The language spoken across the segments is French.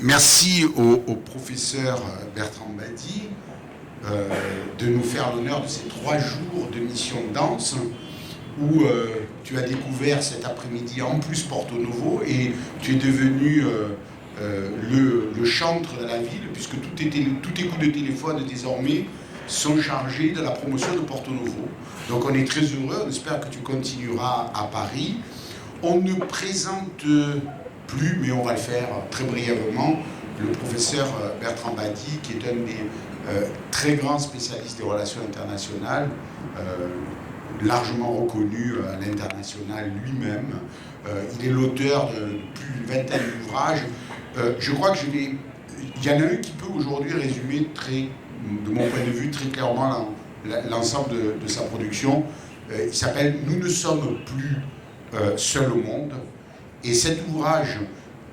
Merci au professeur Bertrand Badi de nous faire l'honneur de ces 3 jours de mission de danse où tu as découvert cet après-midi en plus Porto Novo et tu es devenu le chantre de la ville, puisque tous tes coups de téléphone désormais sont chargés de la promotion de Porto Novo. Donc on est très heureux, on espère que tu continueras à Paris. On ne présente plus, mais on va le faire très brièvement, le professeur Bertrand Badi, qui est un des très grands spécialistes des relations internationales, largement reconnu à l'international lui-même. Il est l'auteur de plus d'une vingtaine d'ouvrages. Je crois que il y en a un qui peut aujourd'hui résumer de mon point de vue, très clairement l'ensemble de sa production. Il s'appelle « Nous ne sommes plus seuls au monde ». Et cet ouvrage,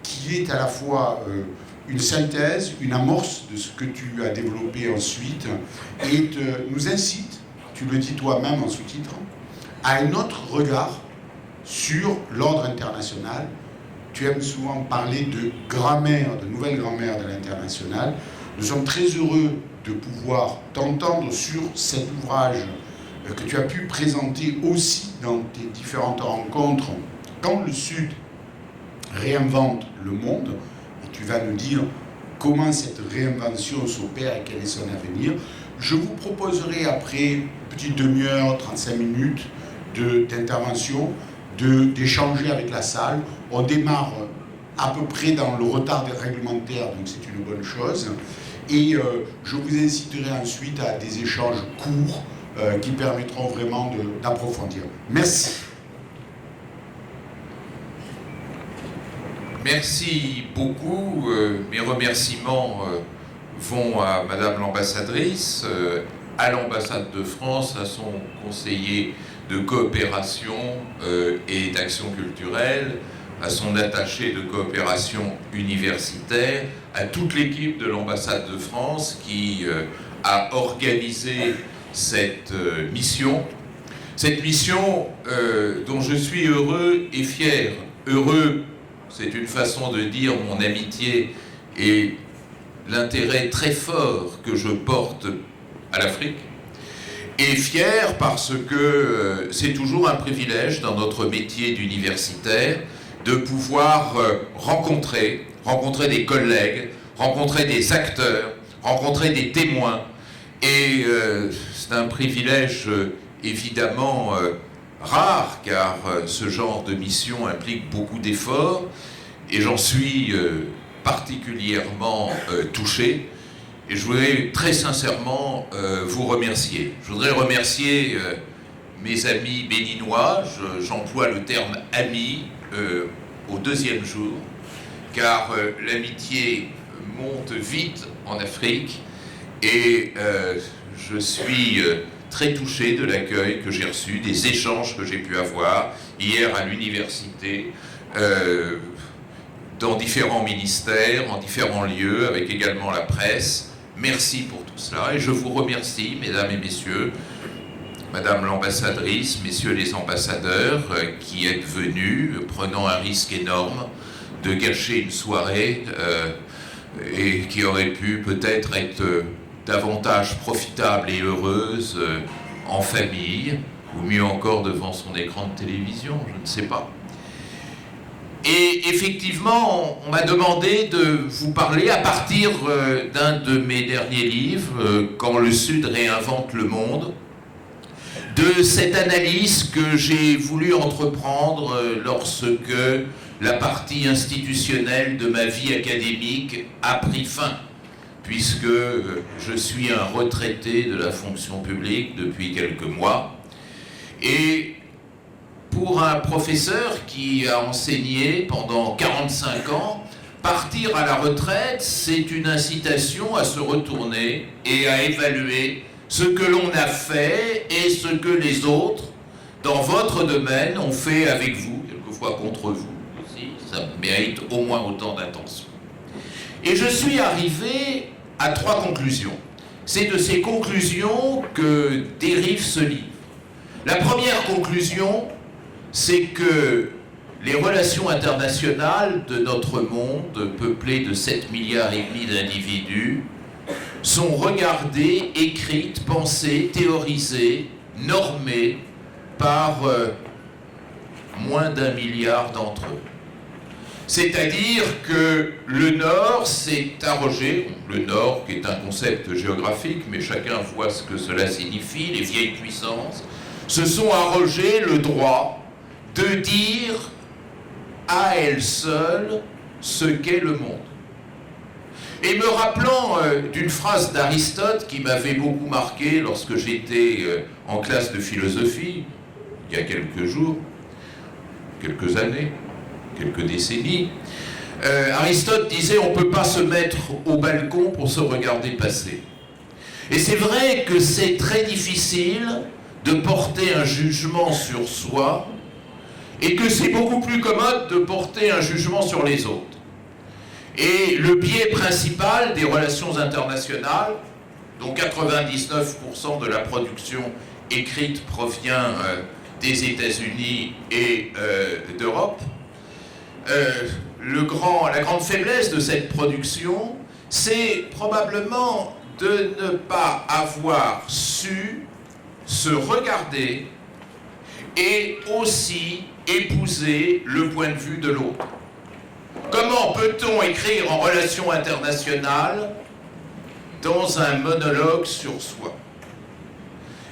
qui est à la fois une synthèse, une amorce de ce que tu as développé ensuite, nous incite, tu le dis toi-même en sous-titre, à un autre regard sur l'ordre international. Tu aimes souvent parler de grammaire, de nouvelle grammaire de l'international. Nous sommes très heureux de pouvoir t'entendre sur cet ouvrage que tu as pu présenter aussi dans tes différentes rencontres quand le Sud réinvente le monde, et tu vas nous dire comment cette réinvention s'opère et quel est son avenir. Je vous proposerai après une petite demi-heure, 35 minutes d'intervention, d'échanger avec la salle. On démarre à peu près dans le retard des réglementaires, donc c'est une bonne chose. Et je vous inciterai ensuite à des échanges courts qui permettront vraiment d'approfondir. Merci. Merci beaucoup. Mes remerciements vont à Madame l'ambassadrice, à l'ambassade de France, à son conseiller de coopération et d'action culturelle, à son attaché de coopération universitaire, à toute l'équipe de l'ambassade de France qui a organisé cette mission. Cette mission dont je suis heureux et fier. Heureux, c'est une façon de dire mon amitié et l'intérêt très fort que je porte à l'Afrique. Et fier parce que c'est toujours un privilège dans notre métier d'universitaire de pouvoir rencontrer des collègues, rencontrer des acteurs, rencontrer des témoins. Et c'est un privilège évidemment rare, car ce genre de mission implique beaucoup d'efforts, et j'en suis particulièrement touché. Et je voudrais très sincèrement vous remercier. Je voudrais remercier mes amis béninois, j'emploie le terme « ami » au 2e jour, car l'amitié monte vite en Afrique, et je suis très touché de l'accueil que j'ai reçu, des échanges que j'ai pu avoir hier à l'université, dans différents ministères, en différents lieux, avec également la presse. Merci pour tout cela, et je vous remercie, mesdames et messieurs, madame l'ambassadrice, messieurs les ambassadeurs, qui êtes venus, prenant un risque énorme de gâcher une soirée, et qui aurait pu peut-être être davantage profitable et heureuse en famille, ou mieux encore devant son écran de télévision, je ne sais pas. Et effectivement, on m'a demandé de vous parler à partir d'un de mes derniers livres, Quand le Sud réinvente le monde, de cette analyse que j'ai voulu entreprendre lorsque la partie institutionnelle de ma vie académique a pris fin, puisque je suis un retraité de la fonction publique depuis quelques mois. Et pour un professeur qui a enseigné pendant 45 ans, partir à la retraite, c'est une incitation à se retourner et à évaluer ce que l'on a fait et ce que les autres, dans votre domaine, ont fait avec vous, quelquefois contre vous aussi. Ça mérite au moins autant d'attention. Et je suis arrivé à 3 conclusions. C'est de ces conclusions que dérive ce livre. La première conclusion, c'est que les relations internationales de notre monde, peuplé de 7,5 milliards d'individus, sont regardées, écrites, pensées, théorisées, normées par moins d'1 milliard d'entre eux. C'est-à-dire que le Nord s'est arrogé, le Nord qui est un concept géographique, mais chacun voit ce que cela signifie, les vieilles puissances, se sont arrogés le droit de dire à elles seules ce qu'est le monde. Et me rappelant d'une phrase d'Aristote qui m'avait beaucoup marqué lorsque j'étais en classe de philosophie, il y a quelques jours, quelques années, quelques décennies, Aristote disait on ne peut pas se mettre au balcon pour se regarder passer. Et c'est vrai que c'est très difficile de porter un jugement sur soi et que c'est beaucoup plus commode de porter un jugement sur les autres. Et le biais principal des relations internationales, dont 99% de la production écrite provient des États-Unis et d'Europe, la grande faiblesse de cette production, c'est probablement de ne pas avoir su se regarder et aussi épouser le point de vue de l'autre. Comment peut-on écrire en relations internationales dans un monologue sur soi?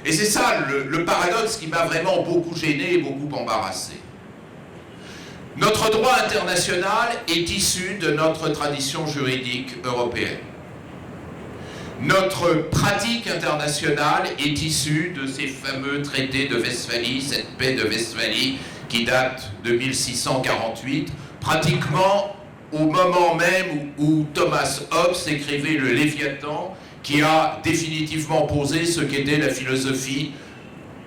Et c'est ça le paradoxe qui m'a vraiment beaucoup gêné et beaucoup embarrassé. Notre droit international est issu de notre tradition juridique européenne. Notre pratique internationale est issue de ces fameux traités de Westphalie, cette paix de Westphalie qui date de 1648, pratiquement au moment même où Thomas Hobbes écrivait le Léviathan, qui a définitivement posé ce qu'était la philosophie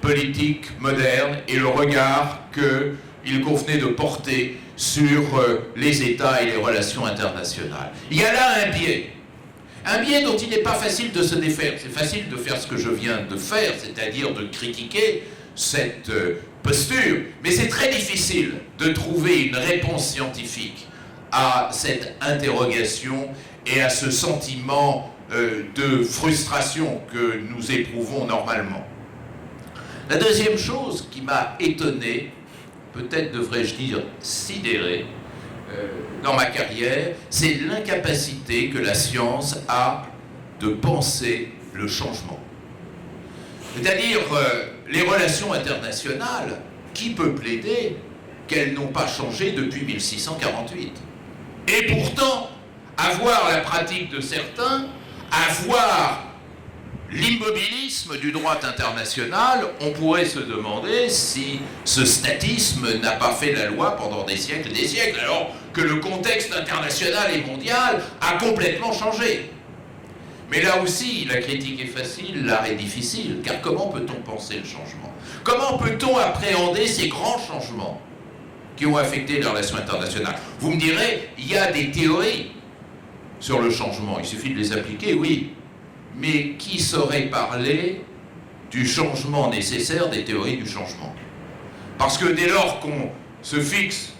politique moderne et le regard qu'il convenait de porter sur les États et les relations internationales. Il y a là un biais dont il n'est pas facile de se défaire. C'est facile de faire ce que je viens de faire, c'est-à-dire de critiquer cette posture, mais c'est très difficile de trouver une réponse scientifique à cette interrogation et à ce sentiment de frustration que nous éprouvons normalement. La deuxième chose qui m'a étonné, peut-être devrais-je dire sidéré, dans ma carrière, c'est l'incapacité que la science a de penser le changement. C'est-à-dire, les relations internationales, qui peut plaider qu'elles n'ont pas changé depuis 1648? Et pourtant, à voir la pratique de certains, à voir l'immobilisme du droit international, on pourrait se demander si ce statisme n'a pas fait la loi pendant des siècles et des siècles, alors que le contexte international et mondial a complètement changé. Mais là aussi, la critique est facile, l'art est difficile, car comment peut-on penser le changement? Comment peut-on appréhender ces grands changements qui ont affecté les relations internationales? Vous me direz, il y a des théories sur le changement, il suffit de les appliquer, oui. Mais qui saurait parler du changement nécessaire des théories du changement? Parce que dès lors qu'on se fixe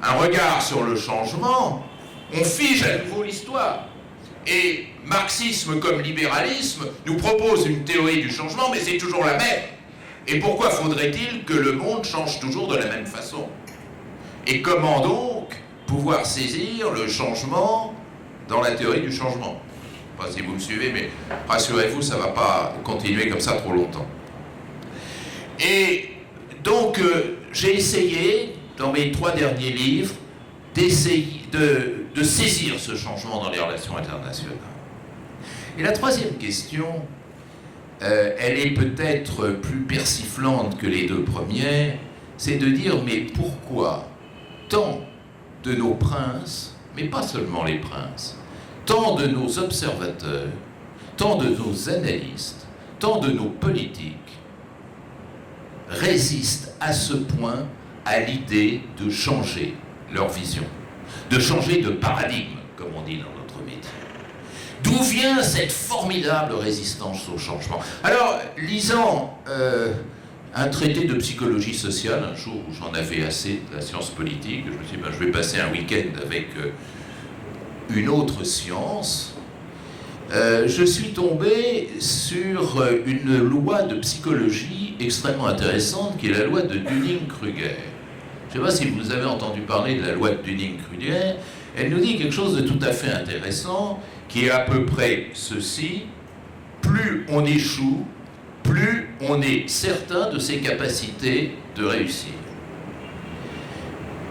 un regard sur le changement, on fige à nouveau l'histoire. Et marxisme comme libéralisme nous propose une théorie du changement, mais c'est toujours la même. Et pourquoi faudrait-il que le monde change toujours de la même façon? Et comment donc pouvoir saisir le changement dans la théorie du changement? Je ne sais pas si vous me suivez, mais rassurez-vous, ça ne va pas continuer comme ça trop longtemps. Et donc, j'ai essayé, dans mes 3 derniers livres, d'essayer de saisir ce changement dans les relations internationales. Et la troisième question, elle est peut-être plus persiflante que les 2 premières, c'est de dire, mais pourquoi tant de nos princes, mais pas seulement les princes, tant de nos observateurs, tant de nos analystes, tant de nos politiques résistent à ce point à l'idée de changer leur vision, de changer de paradigme, comme on dit dans notre métier. D'où vient cette formidable résistance au changement? Alors, lisant un traité de psychologie sociale, un jour où j'en avais assez de la science politique. Je me suis dit, je vais passer un week-end avec une autre science. Je suis tombé sur une loi de psychologie extrêmement intéressante, qui est la loi de Dunning-Kruger. Je ne sais pas si vous avez entendu parler de la loi de Dunning-Kruger. Elle nous dit quelque chose de tout à fait intéressant, qui est à peu près ceci: plus on échoue, plus on est certain de ses capacités de réussir.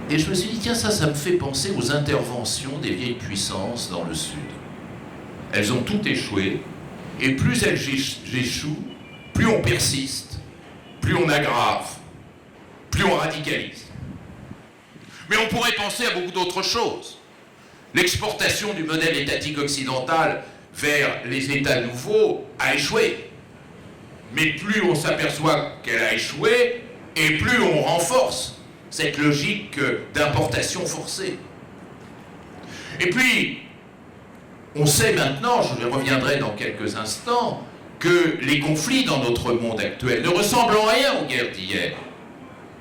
Et je me suis dit, tiens, ça me fait penser aux interventions des vieilles puissances dans le Sud. Elles ont toutes échoué, et plus elles échouent, plus on persiste, plus on aggrave, plus on radicalise. Mais on pourrait penser à beaucoup d'autres choses. L'exportation du modèle étatique occidental vers les États nouveaux a échoué. Mais plus on s'aperçoit qu'elle a échoué, et plus on renforce cette logique d'importation forcée. Et puis, on sait maintenant, je reviendrai dans quelques instants, que les conflits dans notre monde actuel ne ressemblent en rien aux guerres d'hier.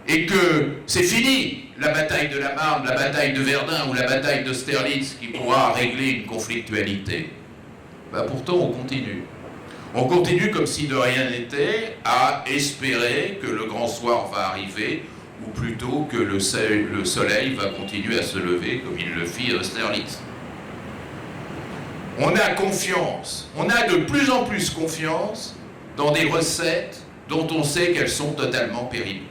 Et que c'est fini, la bataille de la Marne, la bataille de Verdun ou la bataille d'Austerlitz qui pourra régler une conflictualité. Pourtant, on continue. On continue comme si de rien n'était, à espérer que le grand soir va arriver, ou plutôt que le soleil va continuer à se lever comme il le fit à Austerlitz. On a confiance, on a de plus en plus confiance dans des recettes dont on sait qu'elles sont totalement péribles.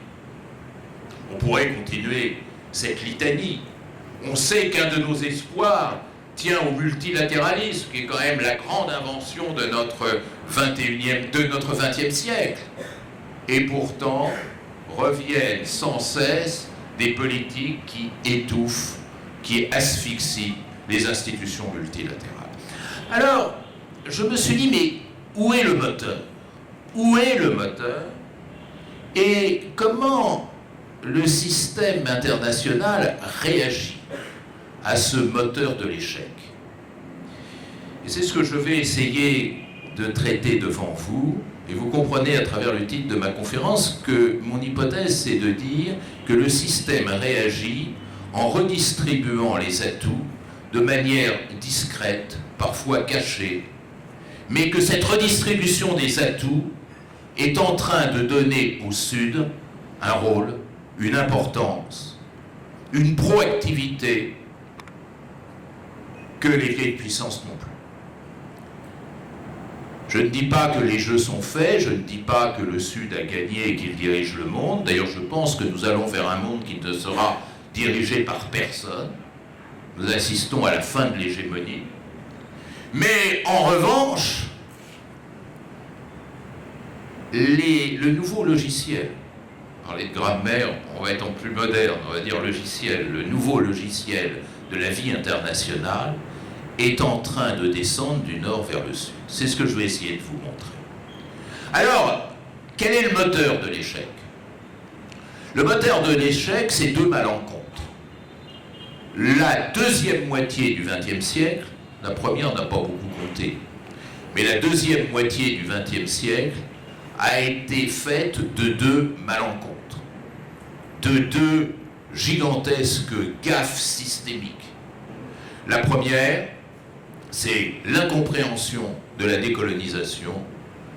On pourrait continuer cette litanie. On sait qu'un de nos espoirs tient au multilatéralisme, qui est quand même la grande invention de notre 20e siècle. Et pourtant, reviennent sans cesse des politiques qui étouffent, qui asphyxient les institutions multilatérales. Alors, je me suis dit, mais où est le moteur? Où est le moteur? Et comment le système international réagit à ce moteur de l'échec? Et c'est ce que je vais essayer de traiter devant vous. Et vous comprenez à travers le titre de ma conférence que mon hypothèse, c'est de dire que le système réagit en redistribuant les atouts de manière discrète, parfois cachée, mais que cette redistribution des atouts est en train de donner au Sud un rôle, une importance, une proactivité que les vieilles puissances n'ont plus. Je ne dis pas que les jeux sont faits, je ne dis pas que le Sud a gagné et qu'il dirige le monde. D'ailleurs, je pense que nous allons vers un monde qui ne sera dirigé par personne. Nous assistons à la fin de l'hégémonie. Mais en revanche, le nouveau logiciel, parler de grammaire, on va être en plus moderne, on va dire logiciel, le nouveau logiciel de la vie internationale est en train de descendre du nord vers le sud. C'est ce que je vais essayer de vous montrer. Alors, quel est le moteur de l'échec? Le moteur de l'échec, c'est deux malencontres. La deuxième moitié du XXe siècle, la première n'a pas beaucoup compté, mais la deuxième moitié du XXe siècle a été faite de deux malencontres, de deux gigantesques gaffes systémiques. La première, c'est l'incompréhension de la décolonisation.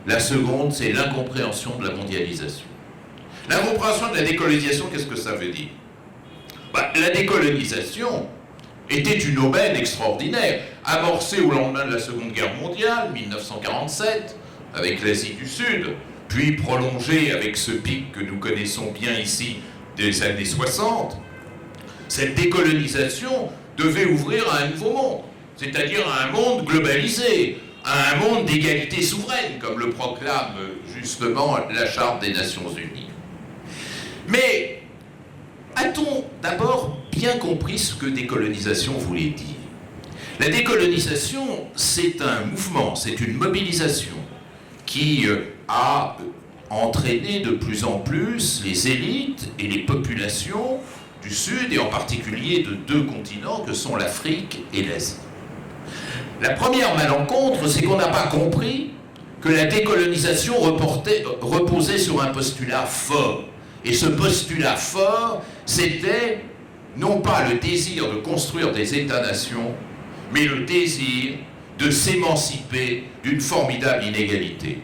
La seconde, c'est l'incompréhension de la mondialisation. L'incompréhension de la décolonisation, qu'est-ce que ça veut dire? La décolonisation était une aubaine extraordinaire, amorcée au lendemain de la Seconde Guerre mondiale, 1947, avec l'Asie du Sud, puis prolongée avec ce pic que nous connaissons bien ici des années 60. Cette décolonisation devait ouvrir à un nouveau monde, c'est-à-dire à un monde globalisé, à un monde d'égalité souveraine, comme le proclame justement la Charte des Nations Unies. Mais a-t-on d'abord bien compris ce que décolonisation voulait dire? La décolonisation, c'est un mouvement, c'est une mobilisation qui a entraîné de plus en plus les élites et les populations du Sud, et en particulier de deux continents que sont l'Afrique et l'Asie. La première malencontre, c'est qu'on n'a pas compris que la décolonisation reposait sur un postulat fort. Et ce postulat fort, c'était non pas le désir de construire des États-nations, mais le désir de s'émanciper d'une formidable inégalité.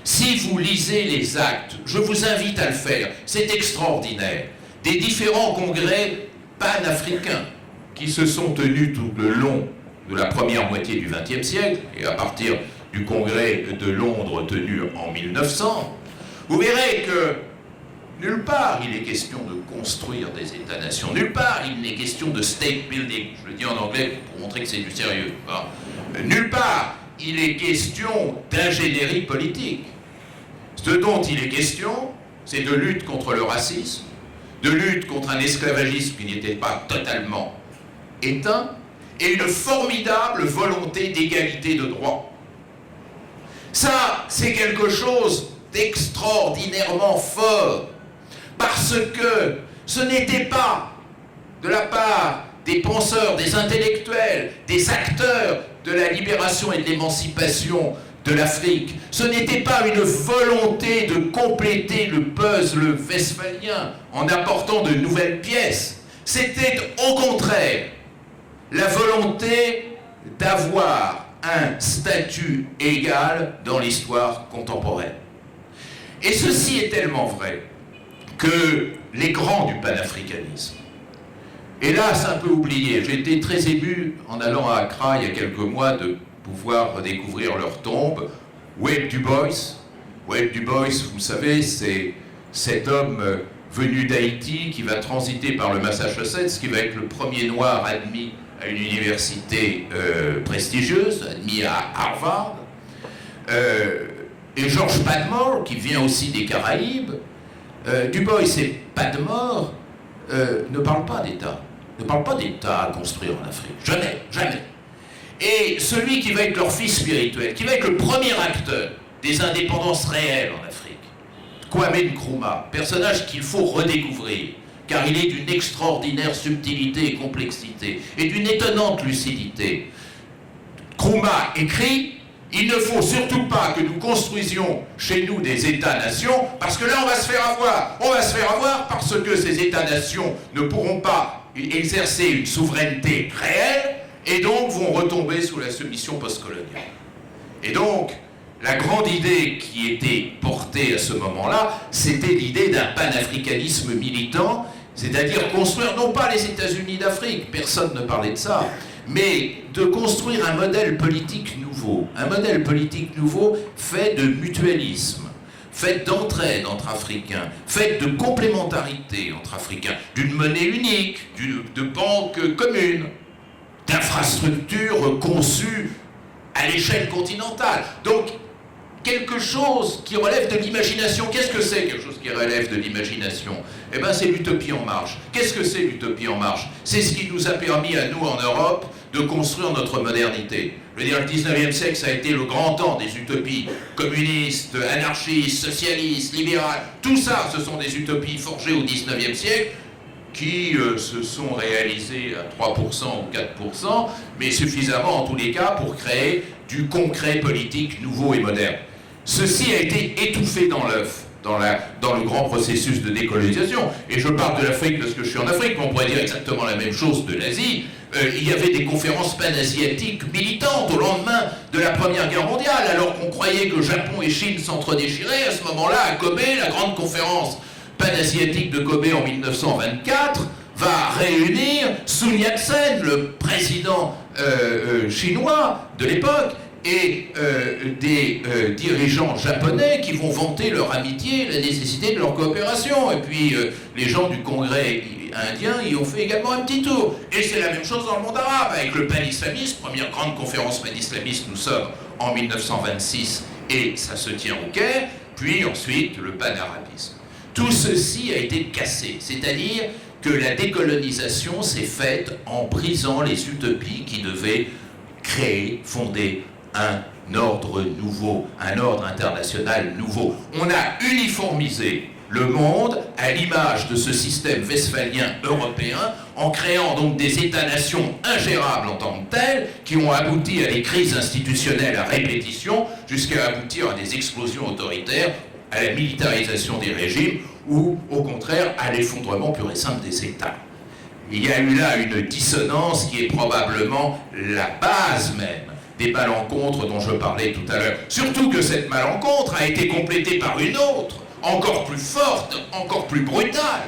Si vous lisez les actes, je vous invite à le faire, c'est extraordinaire, des différents congrès panafricains qui se sont tenus tout le long de la première moitié du XXe siècle, et à partir du congrès de Londres tenu en 1900, vous verrez que nulle part il est question de construire des États-nations, nulle part il n'est question de state building, je le dis en anglais pour montrer que c'est du sérieux, hein. Nulle part il est question d'ingénierie politique. Ce dont il est question, c'est de lutte contre le racisme, de lutte contre un esclavagisme qui n'était pas totalement éteint, et une formidable volonté d'égalité de droit. Ça, c'est quelque chose d'extraordinairement fort, parce que ce n'était pas de la part des penseurs, des intellectuels, des acteurs de la libération et de l'émancipation de l'Afrique, ce n'était pas une volonté de compléter le puzzle westphalien en apportant de nouvelles pièces, c'était au contraire la volonté d'avoir un statut égal dans l'histoire contemporaine. Et ceci est tellement vrai que les grands du panafricanisme, hélas un peu oubliés, j'ai été très ému en allant à Accra il y a quelques mois de pouvoir redécouvrir leur tombe, Wade Du Bois. Wade Du Bois, vous savez, c'est cet homme venu d'Haïti qui va transiter par le Massachusetts, qui va être le premier noir admis à une université prestigieuse, admis à Harvard, et George Padmore, qui vient aussi des Caraïbes. Du Bois et Padmore ne parlent pas d'État, ne parlent pas d'État à construire en Afrique, jamais, jamais. Et celui qui va être leur fils spirituel, qui va être le premier acteur des indépendances réelles en Afrique, Kwame Nkrumah, personnage qu'il faut redécouvrir, car il est d'une extraordinaire subtilité et complexité, et d'une étonnante lucidité. Nkrumah écrit « Il ne faut surtout pas que nous construisions chez nous des États-nations, parce que là on va se faire avoir. On va se faire avoir parce que ces États-nations ne pourront pas exercer une souveraineté réelle, et donc vont retomber sous la soumission postcoloniale. » Et donc, la grande idée qui était portée à ce moment-là, c'était l'idée d'un panafricanisme militant, c'est-à-dire construire non pas les États-Unis d'Afrique, personne ne parlait de ça, mais de construire un modèle politique nouveau fait de mutualisme, fait d'entraide entre Africains, fait de complémentarité entre Africains, d'une monnaie unique, de banques communes, d'infrastructures conçues à l'échelle continentale. Donc, quelque chose qui relève de l'imagination. Qu'est-ce que c'est quelque chose qui relève de l'imagination? Eh bien, c'est l'utopie en marche. Qu'est-ce que c'est l'utopie en marche? C'est ce qui nous a permis à nous, en Europe, de construire notre modernité. Je veux dire, le 19e siècle, ça a été le grand temps des utopies communistes, anarchistes, socialistes, libérales. Tout ça, ce sont des utopies forgées au 19e siècle, qui se sont réalisés à 3% ou 4%, mais suffisamment en tous les cas pour créer du concret politique nouveau et moderne. Ceci a été étouffé dans l'œuf, dans le grand processus de décolonisation. Et je parle de l'Afrique parce que je suis en Afrique, mais on pourrait dire exactement la même chose de l'Asie. Il y avait des conférences panasiatiques militantes au lendemain de la Première Guerre mondiale, alors qu'on croyait que Japon et Chine s'entredéchiraient. À ce moment-là, à Kobe, la grande conférence panasiatique de Kobe en 1924 va réunir Sun Yat-sen, le président chinois de l'époque, et des dirigeants japonais qui vont vanter leur amitié, la nécessité de leur coopération. Et puis les gens du Congrès indien y ont fait également un petit tour. Et c'est la même chose dans le monde arabe, avec le pan-islamisme, première grande conférence pan-islamiste, nous sommes en 1926, et ça se tient au Caire, puis ensuite le pan-arabisme. Tout ceci a été cassé, c'est-à-dire que la décolonisation s'est faite en brisant les utopies qui devaient créer, fonder un ordre nouveau, un ordre international nouveau. On a uniformisé le monde à l'image de ce système westphalien européen en créant donc des États-nations ingérables en tant que tels, qui ont abouti à des crises institutionnelles à répétition, jusqu'à aboutir à des explosions autoritaires, à la militarisation des régimes, ou au contraire à l'effondrement pur et simple des États. Il y a eu là une dissonance qui est probablement la base même des malencontres dont je parlais tout à l'heure. Surtout que cette malencontre a été complétée par une autre, encore plus forte, encore plus brutale,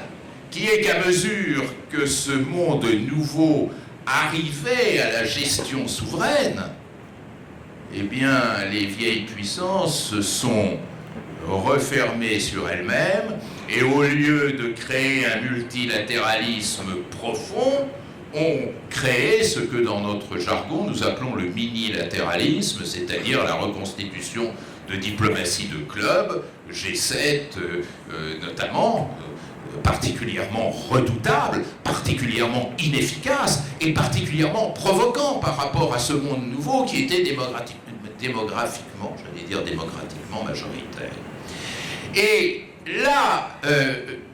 qui est qu'à mesure que ce monde nouveau arrivait à la gestion souveraine, eh bien, les vieilles puissances se sont refermées sur elles-mêmes, et au lieu de créer un multilatéralisme profond, ont créé ce que dans notre jargon nous appelons le minilatéralisme, c'est-à-dire la reconstitution de diplomatie de club, G7 notamment, particulièrement redoutable, particulièrement inefficace et particulièrement provoquant par rapport à ce monde nouveau qui était démographiquement majoritaire. Et là,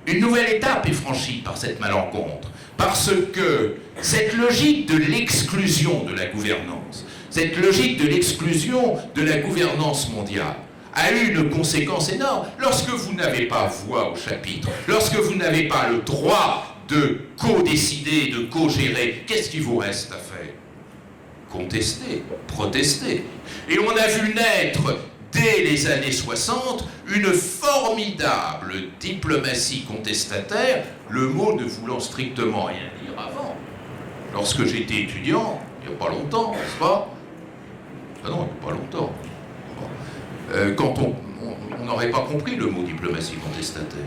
une nouvelle étape est franchie par cette malencontre, parce que cette logique de l'exclusion de la gouvernance, cette logique de l'exclusion de la gouvernance mondiale, a eu une conséquence énorme. Lorsque vous n'avez pas voix au chapitre, lorsque vous n'avez pas le droit de co-décider, de co-gérer, qu'est-ce qu'il vous reste à faire? Contester, protester. Et on a vu naître, dès les années 60, une formidable diplomatie contestataire, le mot ne voulant strictement rien dire avant. Lorsque j'étais étudiant, il n'y a pas longtemps, n'est-ce pas? Ah non, il n'y a pas longtemps. Quand on n'aurait pas compris le mot diplomatie contestataire.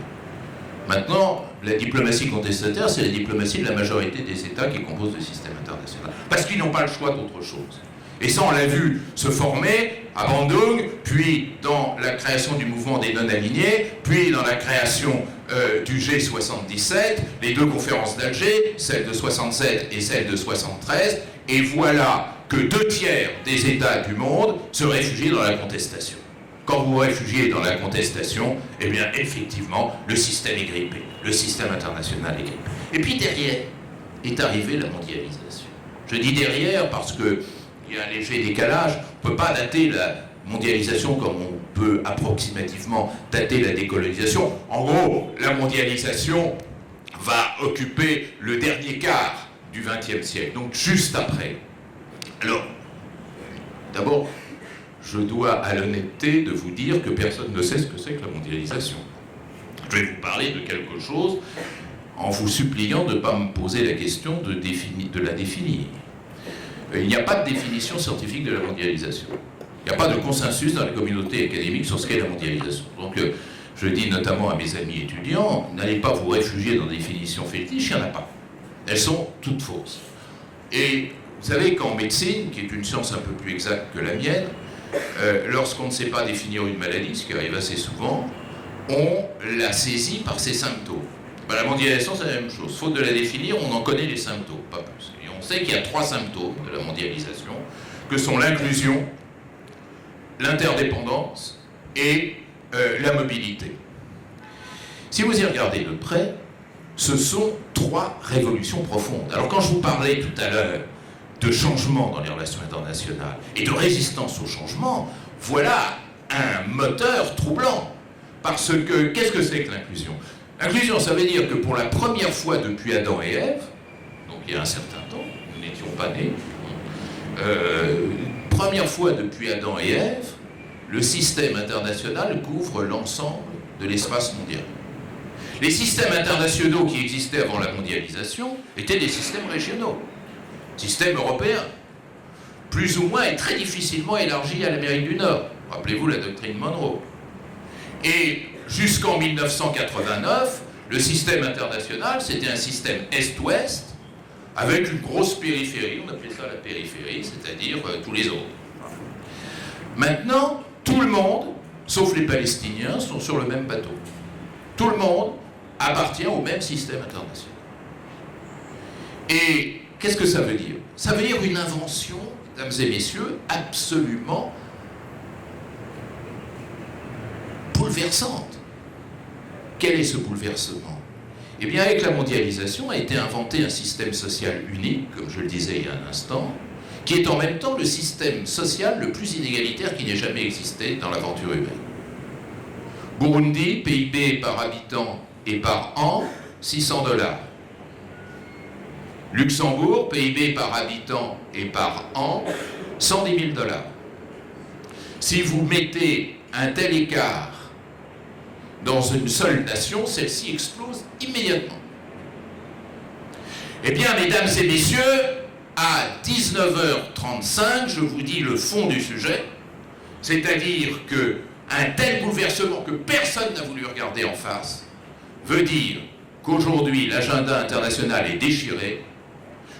Maintenant, la diplomatie contestataire, c'est la diplomatie de la majorité des États qui composent le système international. Parce qu'ils n'ont pas le choix d'autre chose. Et ça, on l'a vu se former à Bandung, puis dans la création du mouvement des non-alignés, puis dans la création du G77, les deux conférences d'Alger, celle de 67 et celle de 73, et voilà que 2/3 des États du monde se réfugient dans la contestation. Quand vous vous réfugiez dans la contestation, eh bien, effectivement, le système est grippé. Le système international est grippé. Et puis derrière est arrivée la mondialisation. Je dis derrière parce qu'il y a un léger décalage. On ne peut pas dater la mondialisation comme on peut approximativement dater la décolonisation. En gros, la mondialisation va occuper le dernier quart du XXe siècle, donc juste après. Alors, d'abord, je dois à l'honnêteté de vous dire que personne ne sait ce que c'est que la mondialisation. Je vais vous parler de quelque chose en vous suppliant de ne pas me poser la question de la définir. Il n'y a pas de définition scientifique de la mondialisation. Il n'y a pas de consensus dans la communauté académique sur ce qu'est la mondialisation. Donc, je dis notamment à mes amis étudiants, n'allez pas vous réfugier dans des définitions fétiches, il n'y en a pas. Elles sont toutes fausses. Et vous savez qu'en médecine, qui est une science un peu plus exacte que la mienne, lorsqu'on ne sait pas définir une maladie, ce qui arrive assez souvent, on la saisit par ses symptômes. Ben, la mondialisation, c'est la même chose. Faute de la définir, on en connaît les symptômes, pas plus. Et on sait qu'il y a 3 symptômes de la mondialisation, que sont l'inclusion, l'interdépendance et la mobilité. Si vous y regardez de près, ce sont 3 révolutions profondes. Alors quand je vous parlais tout à l'heure de changement dans les relations internationales et de résistance au changement, voilà un moteur troublant. Parce que, qu'est-ce que c'est que l'inclusion? L'inclusion, ça veut dire que pour la première fois depuis Adam et Ève, donc il y a un certain temps, nous n'étions pas nés, première fois depuis Adam et Ève, le système international couvre l'ensemble de l'espace mondial. Les systèmes internationaux qui existaient avant la mondialisation étaient des systèmes régionaux. Système européen, plus ou moins et très difficilement élargi à l'Amérique du Nord. Rappelez-vous la doctrine Monroe. Et jusqu'en 1989, le système international, c'était un système Est-Ouest, avec une grosse périphérie, on appelait ça la périphérie, c'est-à-dire tous les autres. Maintenant, tout le monde, sauf les Palestiniens, sont sur le même bateau. Tout le monde appartient au même système international. Et qu'est-ce que ça veut dire? Ça veut dire une invention, mesdames et messieurs, absolument bouleversante. Quel est ce bouleversement? Eh bien, avec la mondialisation a été inventé un système social unique, comme je le disais il y a un instant, qui est en même temps le système social le plus inégalitaire qui n'ait jamais existé dans l'aventure humaine. Burundi, PIB par habitant et par an, 600 $. Luxembourg, PIB par habitant et par an, 110 000 $. Si vous mettez un tel écart dans une seule nation, celle-ci explose immédiatement. Eh bien, mesdames et messieurs, à 19h35, je vous dis le fond du sujet, c'est-à-dire qu'un tel bouleversement que personne n'a voulu regarder en face veut dire qu'aujourd'hui l'agenda international est déchiré,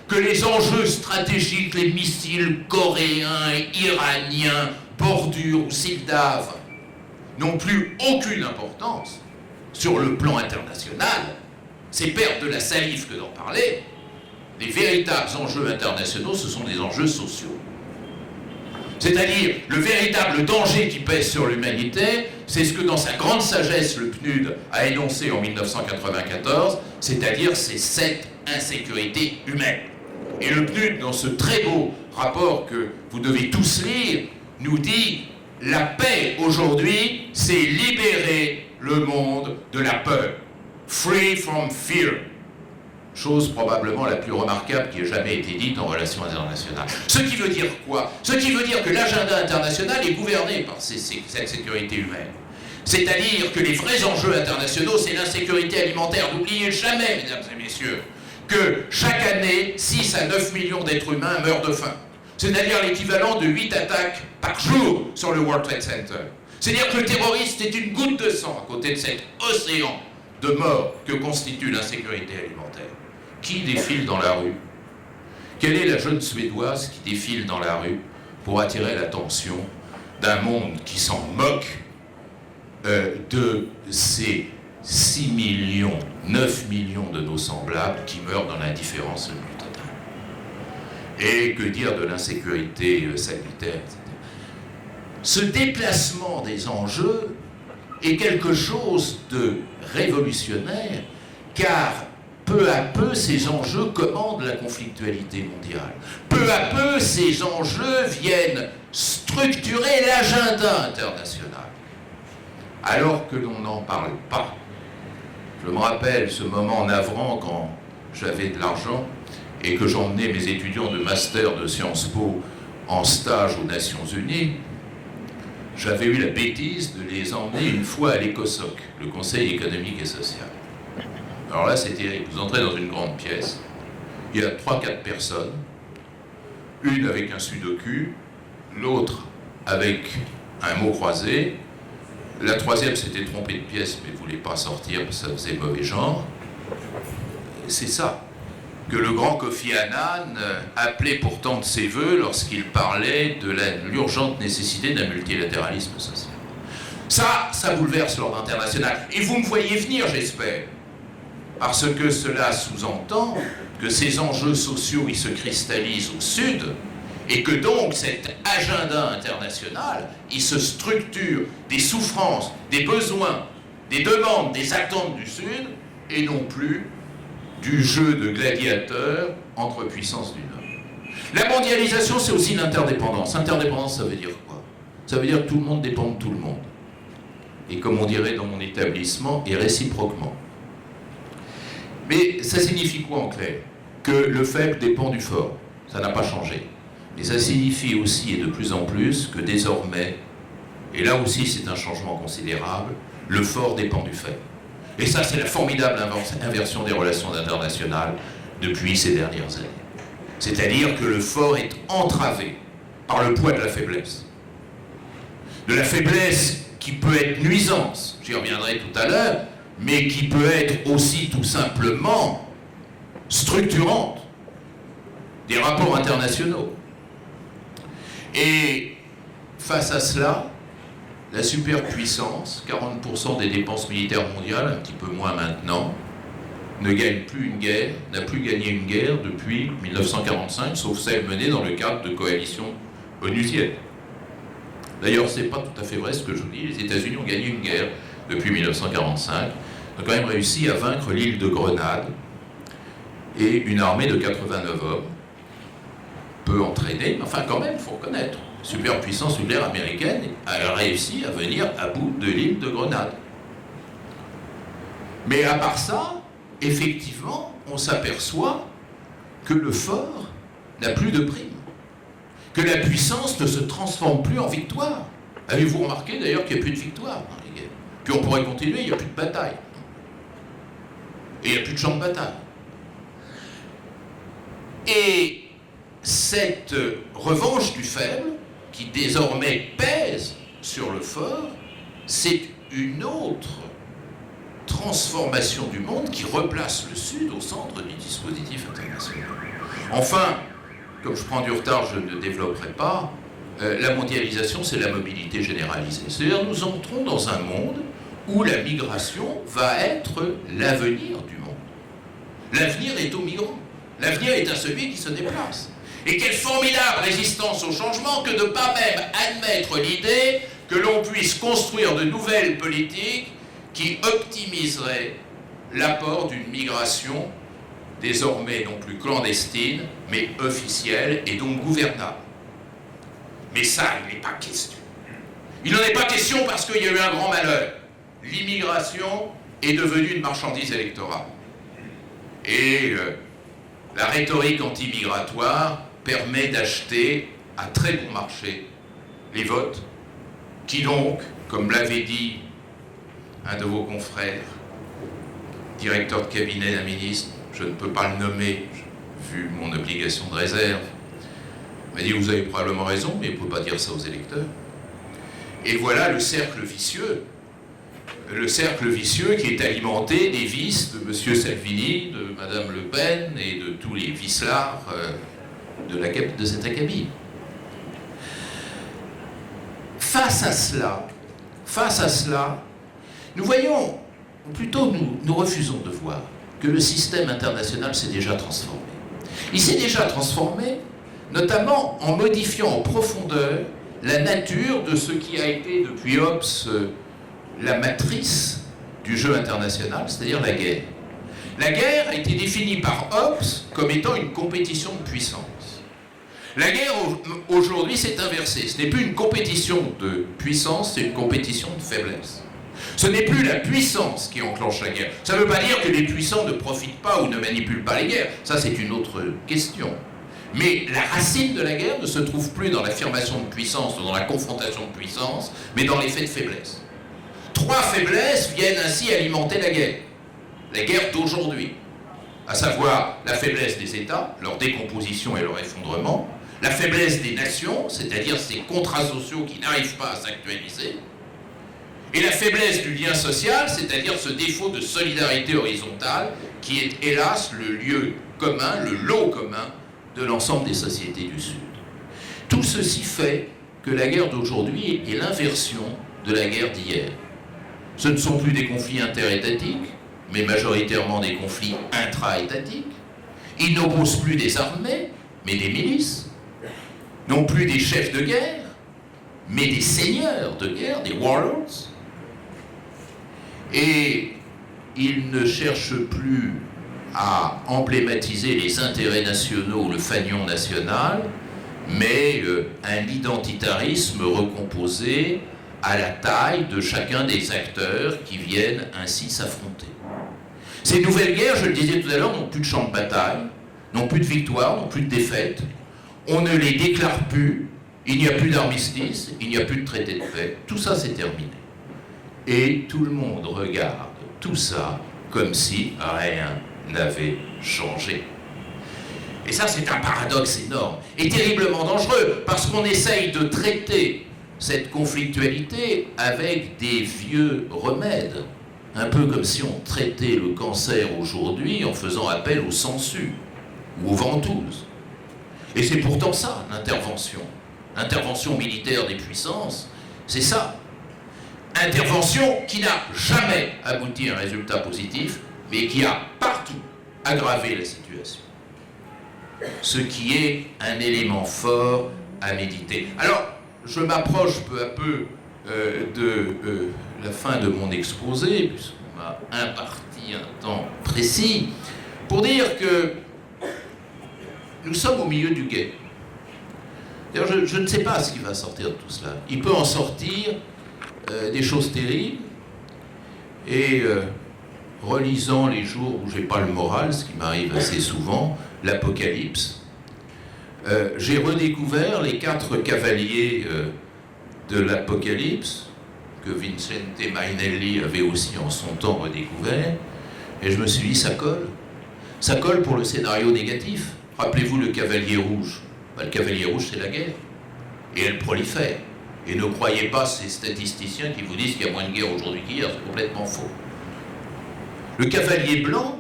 que les enjeux stratégiques, les missiles coréens et iraniens, Bordure ou Sildave, n'ont plus aucune importance sur le plan international. C'est perdre de la salive que d'en parler. Les véritables enjeux internationaux, ce sont des enjeux sociaux. C'est-à-dire, le véritable danger qui pèse sur l'humanité, c'est ce que dans sa grande sagesse, le PNUD a énoncé en 1994, c'est-à-dire c'est cette insécurité humaine. Et le PNUD, dans ce très beau rapport que vous devez tous lire, nous dit la paix aujourd'hui, c'est libérer le monde de la peur. Free from fear. Chose probablement la plus remarquable qui ait jamais été dite en relations internationales. Ce qui veut dire quoi? Ce qui veut dire que l'agenda international est gouverné par cette sécurité humaine. C'est-à-dire que les vrais enjeux internationaux, c'est l'insécurité alimentaire. N'oubliez jamais, mesdames et messieurs, que chaque année, 6 à 9 millions d'êtres humains meurent de faim. C'est-à-dire l'équivalent de 8 attaques par jour sur le World Trade Center. C'est-à-dire que le terroriste est une goutte de sang à côté de cet océan de mort que constitue l'insécurité alimentaire. Qui défile dans la rue? Quelle est la jeune Suédoise qui défile dans la rue pour attirer l'attention d'un monde qui s'en moque de ces 6 millions, 9 millions de nos semblables qui meurent dans l'indifférence la plus totale? Et que dire de l'insécurité sanitaire, etc. Ce déplacement des enjeux est quelque chose de révolutionnaire, car peu à peu, ces enjeux commandent la conflictualité mondiale. Peu à peu, ces enjeux viennent structurer l'agenda international. Alors que l'on n'en parle pas. Je me rappelle ce moment navrant quand j'avais de l'argent et que j'emmenais mes étudiants de master de Sciences Po en stage aux Nations Unies. J'avais eu la bêtise de les emmener une fois à l'ECOSOC, le Conseil économique et social. Alors là, c'est terrible. Vous entrez dans une grande pièce, il y a 3-4 personnes, une avec un sudoku, l'autre avec un mot croisé, la troisième s'était trompée de pièce mais ne voulait pas sortir parce que ça faisait mauvais genre. C'est ça que le grand Kofi Annan appelait pourtant de ses voeux lorsqu'il parlait de l'urgente nécessité d'un multilatéralisme social. Ça bouleverse l'ordre international. Et vous me voyez venir, j'espère. Parce que cela sous-entend que ces enjeux sociaux, ils se cristallisent au Sud, et que donc cet agenda international, il se structure des souffrances, des besoins, des demandes, des attentes du Sud, et non plus du jeu de gladiateurs entre puissances du Nord. La mondialisation, c'est aussi l'interdépendance. Interdépendance, ça veut dire quoi? Ça veut dire que tout le monde dépend de tout le monde. Et comme on dirait dans mon établissement, et réciproquement. Mais ça signifie quoi en clair? Que le faible dépend du fort. Ça n'a pas changé. Mais ça signifie aussi, et de plus en plus, que désormais, et là aussi c'est un changement considérable, le fort dépend du faible. Et ça, c'est la formidable inversion des relations internationales depuis ces dernières années. C'est-à-dire que le fort est entravé par le poids de la faiblesse. De la faiblesse qui peut être nuisance, j'y reviendrai tout à l'heure, mais qui peut être aussi tout simplement structurante des rapports internationaux. Et face à cela, la superpuissance, 40% des dépenses militaires mondiales, un petit peu moins maintenant, ne gagne plus une guerre, n'a plus gagné une guerre depuis 1945, sauf celle menée dans le cadre de coalitions onusiennes. D'ailleurs, c'est pas tout à fait vrai ce que je vous dis. Les États-Unis ont gagné une guerre depuis 1945. On a quand même réussi à vaincre l'île de Grenade et une armée de 89 hommes, peu entraînée, mais enfin quand même, il faut reconnaître, superpuissance nucléaire américaine a réussi à venir à bout de l'île de Grenade. Mais à part ça, effectivement, on s'aperçoit que le fort n'a plus de prime, que la puissance ne se transforme plus en victoire. Avez-vous remarqué d'ailleurs qu'il n'y a plus de victoire dans les guerres? Puis on pourrait continuer, il n'y a plus de bataille. Et il n'y a plus de champ de bataille. Et cette revanche du faible, qui désormais pèse sur le fort, c'est une autre transformation du monde qui replace le Sud au centre du dispositif international. Enfin, comme je prends du retard, je ne développerai pas, la mondialisation, c'est la mobilité généralisée. C'est-à-dire nous entrons dans un monde où la migration va être l'avenir du monde. L'avenir est aux migrants. L'avenir est à celui qui se déplace. Et quelle formidable résistance au changement que de ne pas même admettre l'idée que l'on puisse construire de nouvelles politiques qui optimiseraient l'apport d'une migration désormais non plus clandestine, mais officielle et donc gouvernable. Mais ça, il n'est pas question. Il n'en est pas question parce qu'il y a eu un grand malheur. L'immigration est devenue une marchandise électorale. Et la rhétorique anti-migratoire permet d'acheter à très bon marché les votes, qui donc, comme l'avait dit un de vos confrères, directeur de cabinet d'un ministre, je ne peux pas le nommer, vu mon obligation de réserve, m'a dit « Vous avez probablement raison, mais vous ne pouvez pas dire ça aux électeurs. » Et voilà le cercle vicieux qui est alimenté des vices de M. Salvini, de Mme Le Pen et de tous les vicelards de cet acabit. Face à cela, nous voyons, ou plutôt nous refusons de voir, que le système international s'est déjà transformé. Il s'est déjà transformé, notamment en modifiant en profondeur la nature de ce qui a été, depuis Hobbes, la matrice du jeu international, c'est-à-dire la guerre. La guerre a été définie par Hobbes comme étant une compétition de puissance. La guerre, aujourd'hui, s'est inversée. Ce n'est plus une compétition de puissance, c'est une compétition de faiblesse. Ce n'est plus la puissance qui enclenche la guerre. Ça ne veut pas dire que les puissants ne profitent pas ou ne manipulent pas les guerres. Ça, c'est une autre question. Mais la racine de la guerre ne se trouve plus dans l'affirmation de puissance ou dans la confrontation de puissance, mais dans l'effet de faiblesse. Trois faiblesses viennent ainsi alimenter la guerre d'aujourd'hui, à savoir la faiblesse des États, leur décomposition et leur effondrement, la faiblesse des nations, c'est-à-dire ces contrats sociaux qui n'arrivent pas à s'actualiser, et la faiblesse du lien social, c'est-à-dire ce défaut de solidarité horizontale qui est hélas le lieu commun, le lot commun de l'ensemble des sociétés du Sud. Tout ceci fait que la guerre d'aujourd'hui est l'inversion de la guerre d'hier. Ce ne sont plus des conflits interétatiques, mais majoritairement des conflits intra-étatiques. Ils n'opposent plus des armées, mais des milices. Non plus des chefs de guerre, mais des seigneurs de guerre, des warlords. Et ils ne cherchent plus à emblématiser les intérêts nationaux ou le fanion national, mais un identitarisme recomposé à la taille de chacun des acteurs qui viennent ainsi s'affronter. Ces nouvelles guerres, je le disais tout à l'heure, n'ont plus de champ de bataille, n'ont plus de victoire, n'ont plus de défaite. On ne les déclare plus, il n'y a plus d'armistice, il n'y a plus de traité de paix. Tout ça, c'est terminé. Et tout le monde regarde tout ça comme si rien n'avait changé. Et ça, c'est un paradoxe énorme et terriblement dangereux, parce qu'on essaye de traiter cette conflictualité avec des vieux remèdes, un peu comme si on traitait le cancer aujourd'hui en faisant appel aux sangsues ou aux ventouses. Et c'est pourtant ça, l'intervention militaire des puissances, c'est ça. Intervention qui n'a jamais abouti à un résultat positif, mais qui a partout aggravé la situation. Ce qui est un élément fort à méditer. Alors, je m'approche peu à peu de la fin de mon exposé, puisqu'on m'a imparti un temps précis pour dire que nous sommes au milieu du guet. Je ne sais pas ce qui va sortir de tout cela. Il peut en sortir des choses terribles, et relisant les jours où j'ai pas le moral, ce qui m'arrive assez souvent, l'Apocalypse, j'ai redécouvert les 4 cavaliers de l'Apocalypse, que Vincente Mainelli avait aussi en son temps redécouvert, et je me suis dit, ça colle. Ça colle pour le scénario négatif. Rappelez-vous le cavalier rouge. Le cavalier rouge, c'est la guerre. Et elle prolifère. Et ne croyez pas ces statisticiens qui vous disent qu'il y a moins de guerre aujourd'hui qu'hier, c'est complètement faux. Le cavalier blanc,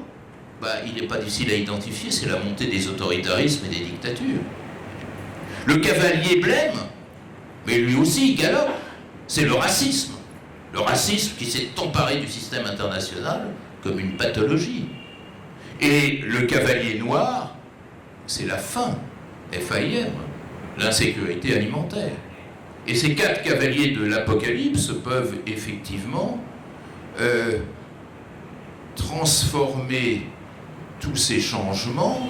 il n'est pas difficile à identifier, c'est la montée des autoritarismes et des dictatures. Le cavalier blême, mais lui aussi il galope, c'est le racisme. Le racisme qui s'est emparé du système international comme une pathologie. Et le cavalier noir, c'est la faim, FAIM, l'insécurité alimentaire. Et ces 4 cavaliers de l'Apocalypse peuvent effectivement transformer tous ces changements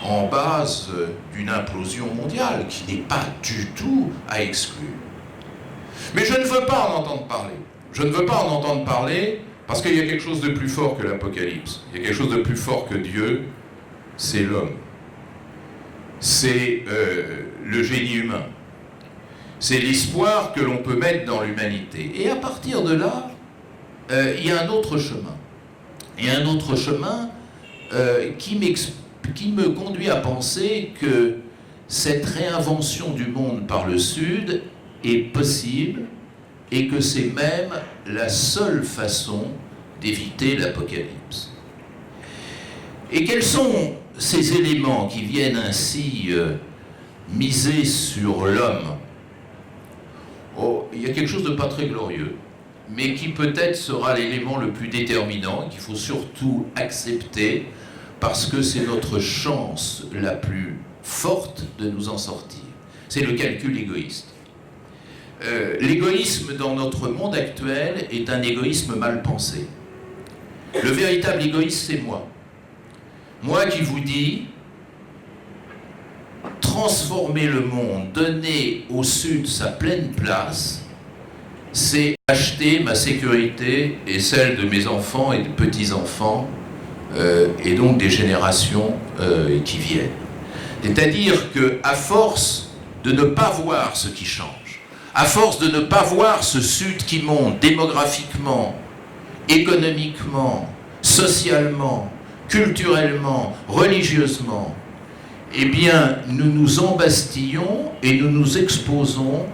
en base d'une implosion mondiale qui n'est pas du tout à exclure. Mais je ne veux pas en entendre parler. Je ne veux pas en entendre parler parce qu'il y a quelque chose de plus fort que l'Apocalypse. Il y a quelque chose de plus fort que Dieu, c'est l'homme. C'est le génie humain. C'est l'espoir que l'on peut mettre dans l'humanité. Et à partir de là, il y a un autre chemin. Il y a un autre chemin qui me conduit à penser que cette réinvention du monde par le Sud est possible et que c'est même la seule façon d'éviter l'apocalypse. Et quels sont ces éléments qui viennent ainsi miser sur l'homme? Il y a quelque chose de pas très glorieux, mais qui peut-être sera l'élément le plus déterminant, qu'il faut surtout accepter, parce que c'est notre chance la plus forte de nous en sortir. C'est le calcul égoïste. L'égoïsme dans notre monde actuel est un égoïsme mal pensé. Le véritable égoïste, c'est moi. Moi qui vous dis, transformer le monde, donner au Sud sa pleine place, c'est acheter ma sécurité et celle de mes enfants et de petits-enfants, et donc des générations qui viennent. C'est-à-dire qu'à force de ne pas voir ce qui change, à force de ne pas voir ce Sud qui monte démographiquement, économiquement, socialement, culturellement, religieusement, eh bien, nous nous embastillons et nous nous exposons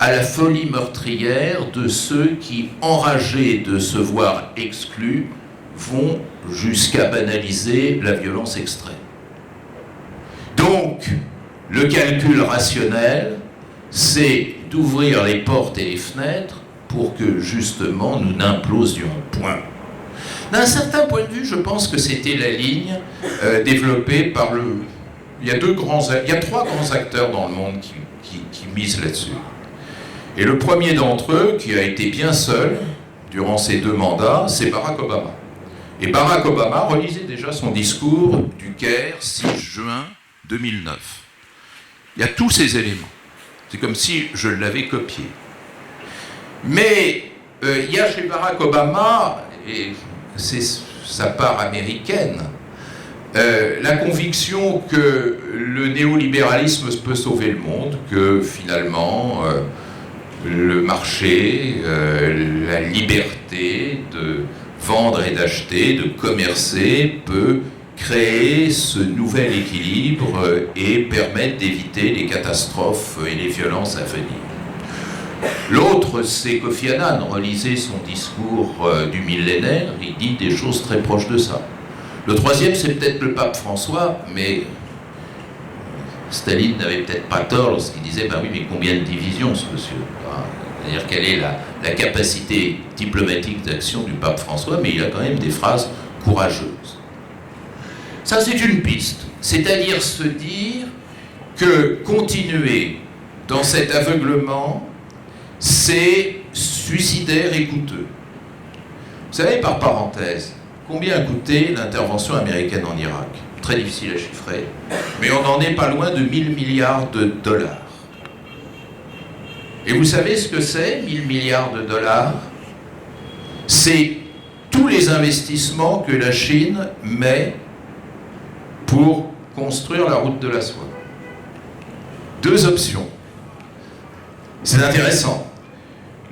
à la folie meurtrière de ceux qui, enragés de se voir exclus, vont jusqu'à banaliser la violence extrême. Donc, le calcul rationnel, c'est d'ouvrir les portes et les fenêtres pour que, justement, nous n'implosions point. D'un certain point de vue, je pense que c'était la ligne développée par le... Il y a 3 grands acteurs dans le monde qui misent là-dessus. Et le premier d'entre eux, qui a été bien seul durant ses 2 mandats, c'est Barack Obama. Et Barack Obama, relisez déjà son discours du Caire, 6 juin 2009. Il y a tous ces éléments. C'est comme si je l'avais copié. Mais il y a chez Barack Obama, et c'est sa part américaine, la conviction que le néolibéralisme peut sauver le monde, que finalement le marché, la liberté de vendre et d'acheter, de commercer, peut créer ce nouvel équilibre et permettre d'éviter les catastrophes et les violences à venir. L'autre, c'est Kofi Annan. Relisez son discours du millénaire, il dit des choses très proches de ça. Le troisième, c'est peut-être le pape François, mais Staline n'avait peut-être pas tort lorsqu'il disait « Ben oui, mais combien de divisions, ce monsieur ?» C'est-à-dire, quelle est la capacité diplomatique d'action du pape François, mais il a quand même des phrases courageuses. Ça, c'est une piste. C'est-à-dire se dire que continuer dans cet aveuglement, c'est suicidaire et coûteux. savez, par parenthèse, combien a coûté l'intervention américaine en Irak? Très difficile à chiffrer, mais on n'en est pas loin de 1000 milliards de dollars. Et vous savez ce que c'est, 1000 milliards de dollars? C'est tous les investissements que la Chine met pour construire la route de la soie. Deux options. C'est intéressant.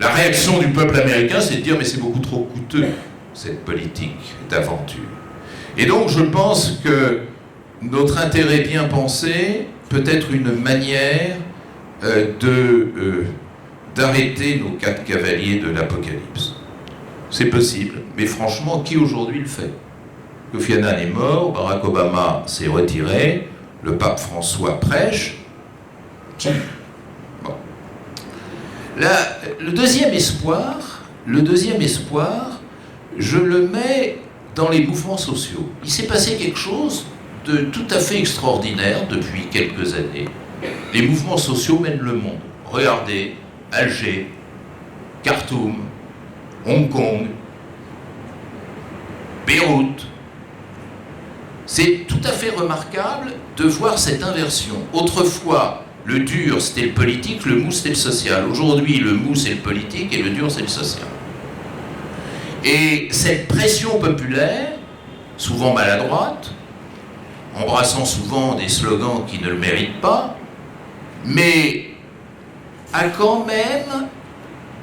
La réaction du peuple américain, c'est de dire « mais c'est beaucoup trop coûteux, cette politique d'aventure ». Et donc je pense que notre intérêt bien pensé peut être une manière d'arrêter nos 4 cavaliers de l'Apocalypse. C'est possible, mais franchement, qui aujourd'hui le fait? Kofi Annan est mort, Barack Obama s'est retiré, le pape François prêche. Qui? Bon. Le deuxième espoir, je le mets dans les mouvements sociaux. Il s'est passé quelque chose de tout à fait extraordinaire depuis quelques années. Les mouvements sociaux mènent le monde. Regardez, Alger, Khartoum, Hong Kong, Beyrouth. C'est tout à fait remarquable de voir cette inversion. Autrefois, le dur c'était le politique, le mou c'était le social. Aujourd'hui, le mou c'est le politique et le dur c'est le social. Et cette pression populaire, souvent maladroite, embrassant souvent des slogans qui ne le méritent pas, mais a quand même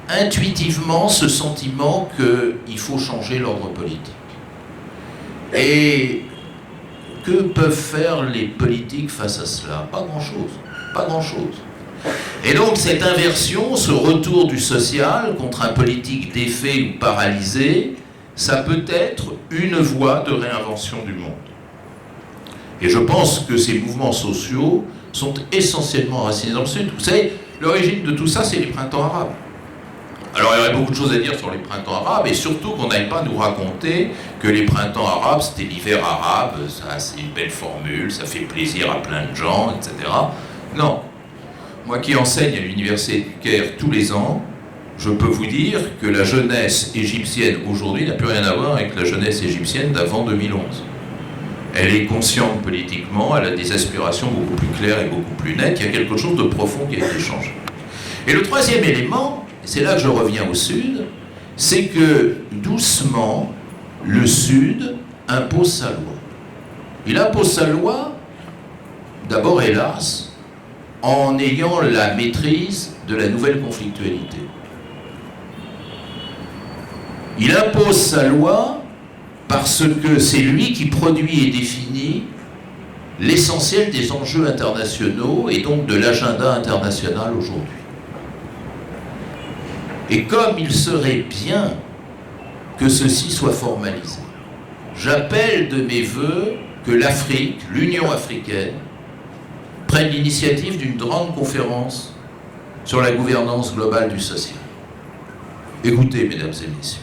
intuitivement ce sentiment qu'il faut changer l'ordre politique. Et que peuvent faire les politiques face à cela? Pas grand-chose, pas grand-chose. Et donc cette inversion, ce retour du social contre un politique défait ou paralysé, ça peut être une voie de réinvention du monde. Et je pense que ces mouvements sociaux sont essentiellement racinés dans le Sud. Vous savez, l'origine de tout ça, c'est les printemps arabes. Alors il y aurait beaucoup de choses à dire sur les printemps arabes, et surtout qu'on n'aille pas nous raconter que les printemps arabes, c'était l'hiver arabe, ça c'est une belle formule, ça fait plaisir à plein de gens, etc. Non. Moi qui enseigne à l'université du Caire tous les ans, je peux vous dire que la jeunesse égyptienne aujourd'hui n'a plus rien à voir avec la jeunesse égyptienne d'avant 2011. Elle est consciente politiquement, elle a des aspirations beaucoup plus claires et beaucoup plus nettes, il y a quelque chose de profond qui a été changé. Et le troisième élément, et c'est là que je reviens au Sud, c'est que doucement, le Sud impose sa loi. Il impose sa loi, d'abord hélas, en ayant la maîtrise de la nouvelle conflictualité. Il impose sa loi parce que c'est lui qui produit et définit l'essentiel des enjeux internationaux et donc de l'agenda international aujourd'hui. Et comme il serait bien que ceci soit formalisé, j'appelle de mes vœux que l'Afrique, l'Union africaine, prenne l'initiative d'une grande conférence sur la gouvernance globale du social. Écoutez, mesdames et messieurs,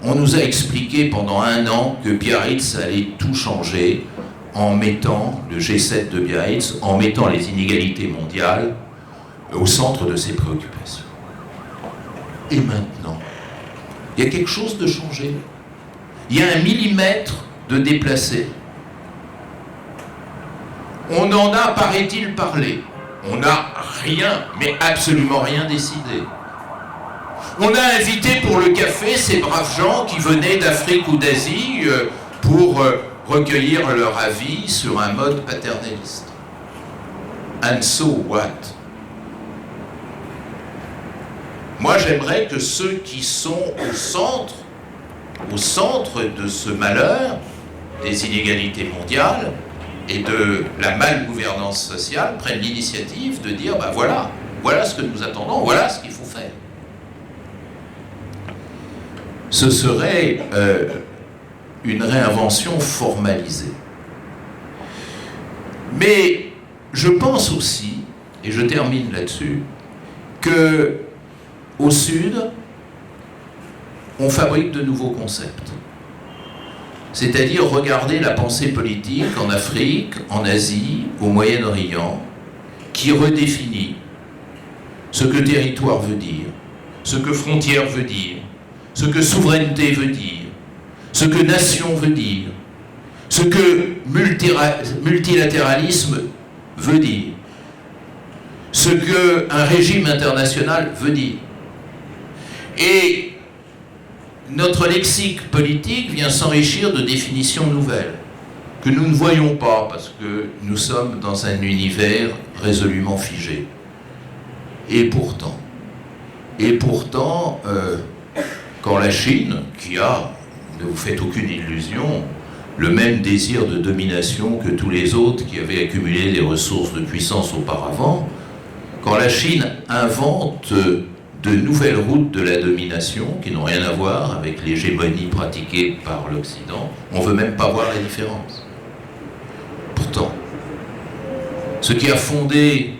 on nous a expliqué pendant 1 an que Biarritz allait tout changer en mettant le G7 de Biarritz, en mettant les inégalités mondiales au centre de ses préoccupations. Et maintenant, il y a quelque chose de changé. Il y a 1 millimètre de déplacé. On en a, paraît-il, parlé. On n'a rien, mais absolument rien décidé. On a invité pour le café ces braves gens qui venaient d'Afrique ou d'Asie pour recueillir leur avis sur un mode paternaliste. And so what? Moi, j'aimerais que ceux qui sont au centre de ce malheur, des inégalités mondiales et de la malgouvernance sociale, prennent l'initiative de dire, ben voilà ce que nous attendons, voilà ce qu'il faut faire. Ce serait une réinvention formalisée. Mais je pense aussi, et je termine là-dessus, que au Sud, on fabrique de nouveaux concepts. C'est-à-dire regarder la pensée politique en Afrique, en Asie, au Moyen-Orient, qui redéfinit ce que territoire veut dire, ce que frontière veut dire, ce que souveraineté veut dire, ce que nation veut dire, ce que multilatéralisme veut dire, ce qu'un régime international veut dire. Et notre lexique politique vient s'enrichir de définitions nouvelles, que nous ne voyons pas parce que nous sommes dans un univers résolument figé. Et pourtant, quand la Chine, qui a, ne vous faites aucune illusion, le même désir de domination que tous les autres qui avaient accumulé des ressources de puissance auparavant, quand la Chine invente de nouvelles routes de la domination qui n'ont rien à voir avec l'hégémonie pratiquée par l'Occident, on ne veut même pas voir la différence. Pourtant, ce qui a fondé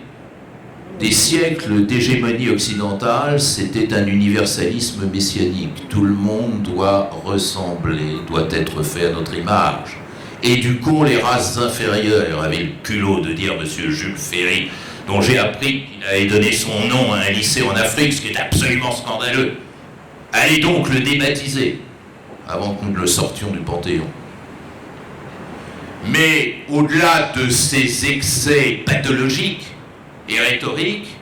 des siècles d'hégémonie occidentale, c'était un universalisme messianique. Tout le monde doit ressembler, doit être fait à notre image. Et du coup, les races inférieures avaient le culot de dire M. Jules Ferry, dont j'ai appris qu'il avait donné son nom à un lycée en Afrique, ce qui est absolument scandaleux. Allez donc le débaptiser, avant que nous ne le sortions du Panthéon. Mais au-delà de ces excès pathologiques et rhétoriques,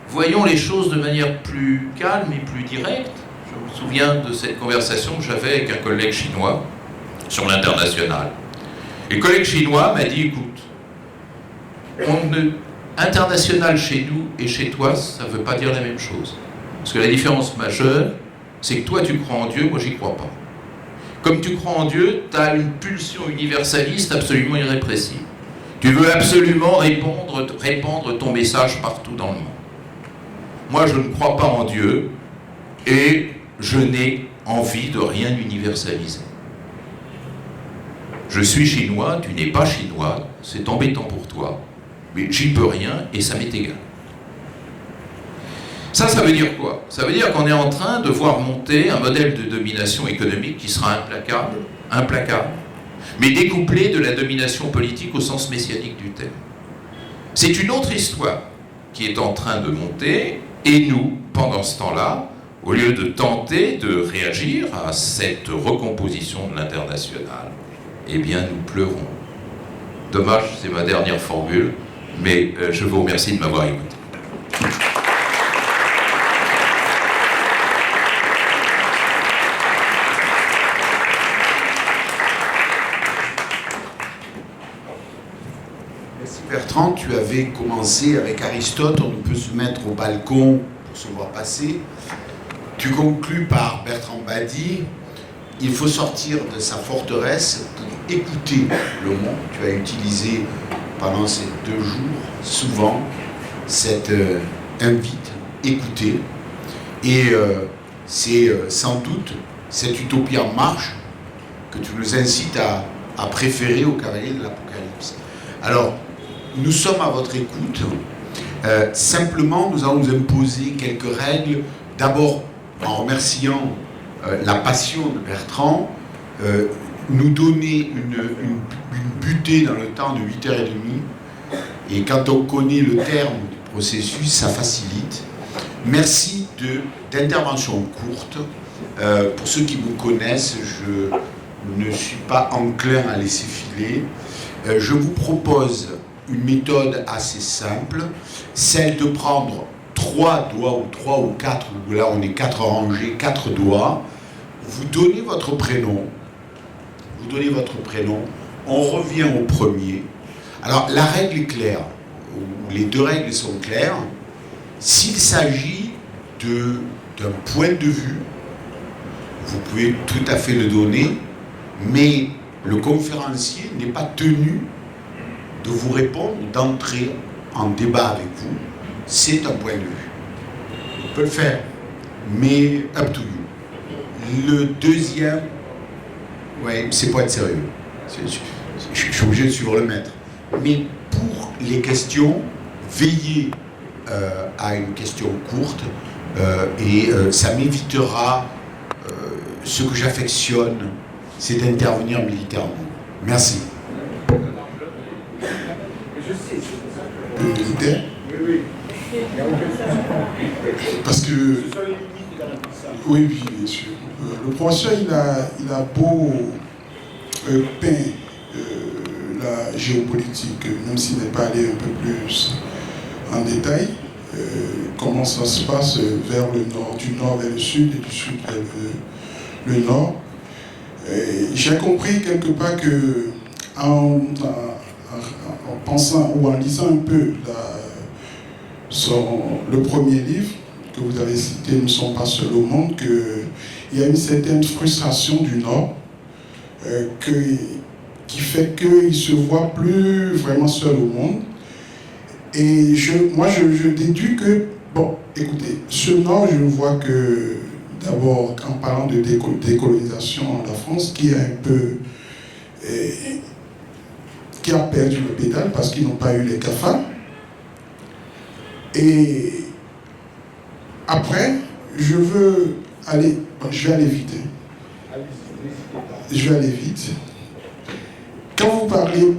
voyons les choses de manière plus calme et plus directe. Je me souviens de cette conversation que j'avais avec un collègue chinois sur l'international. Et le collègue chinois m'a dit, écoute, international chez nous et chez toi, ça ne veut pas dire la même chose. Parce que la différence majeure, c'est que toi tu crois en Dieu, moi j'y crois pas. Comme tu crois en Dieu, tu as une pulsion universaliste absolument irrépressible. Tu veux absolument répandre ton message partout dans le monde. Moi, je ne crois pas en Dieu et je n'ai envie de rien universaliser. Je suis chinois, tu n'es pas chinois, c'est embêtant pour toi, mais j'y peux rien et ça m'est égal. Ça veut dire quoi? Ça veut dire qu'on est en train de voir monter un modèle de domination économique qui sera implacable, mais découplé de la domination politique au sens messianique du terme. C'est une autre histoire qui est en train de monter, et nous, pendant ce temps-là, au lieu de tenter de réagir à cette recomposition de l'international, eh bien nous pleurons. Dommage, c'est ma dernière formule, mais je vous remercie de m'avoir écouté. Bertrand, tu avais commencé avec Aristote, on ne peut se mettre au balcon pour se voir passer. Tu conclus par Bertrand Badi, il faut sortir de sa forteresse pour écouter le monde. Tu as utilisé pendant ces 2 jours souvent cette invite, écouter. Et c'est sans doute cette utopie en marche que tu nous incites à préférer au cavalier de l'Apocalypse. Alors, nous sommes à votre écoute. Simplement, nous allons nous imposer quelques règles. D'abord, en remerciant la passion de Bertrand, nous donner une butée dans le temps de 8h30. Et quand on connaît le terme du processus, ça facilite. Merci d'interventions courtes. Pour ceux qui me connaissent, je ne suis pas enclin à laisser filer. Je vous propose une méthode assez simple, celle de prendre 3 doigts ou 3 ou 4, là on est 4 rangées, 4 doigts, vous donnez votre prénom, on revient au premier. Alors la règle est claire, ou les 2 règles sont claires. S'il s'agit d'un point de vue, vous pouvez tout à fait le donner, mais le conférencier n'est pas tenu de vous répondre, d'entrer en débat avec vous. C'est un point de vue. On peut le faire, mais up to you. Le deuxième, ouais, c'est pas être sérieux. Je suis obligé de suivre le maître. Mais pour les questions, veillez à une question courte et ça m'évitera ce que j'affectionne, c'est d'intervenir militairement. Merci. Militaire ? Parce que Oui, oui, bien sûr. Le professeur, il a beau peint la géopolitique, même s'il n'est pas allé un peu plus en détail, comment ça se passe vers le nord, du nord vers le sud et du sud vers le nord. J'ai compris quelque part que en pensant ou en lisant un peu le premier livre que vous avez cité, Nous ne sommes pas seuls au monde, qu'il y a une certaine frustration du Nord qui fait qu'il se voit plus vraiment seul au monde. Et moi, je déduis que, bon, écoutez, ce Nord, je vois que, d'abord, en parlant de décolonisation de la France, qui a un peu... qui a perdu le pédale parce qu'ils n'ont pas eu les CAFA. Et après, je vais aller vite. Je vais aller vite. Quand vous parlez,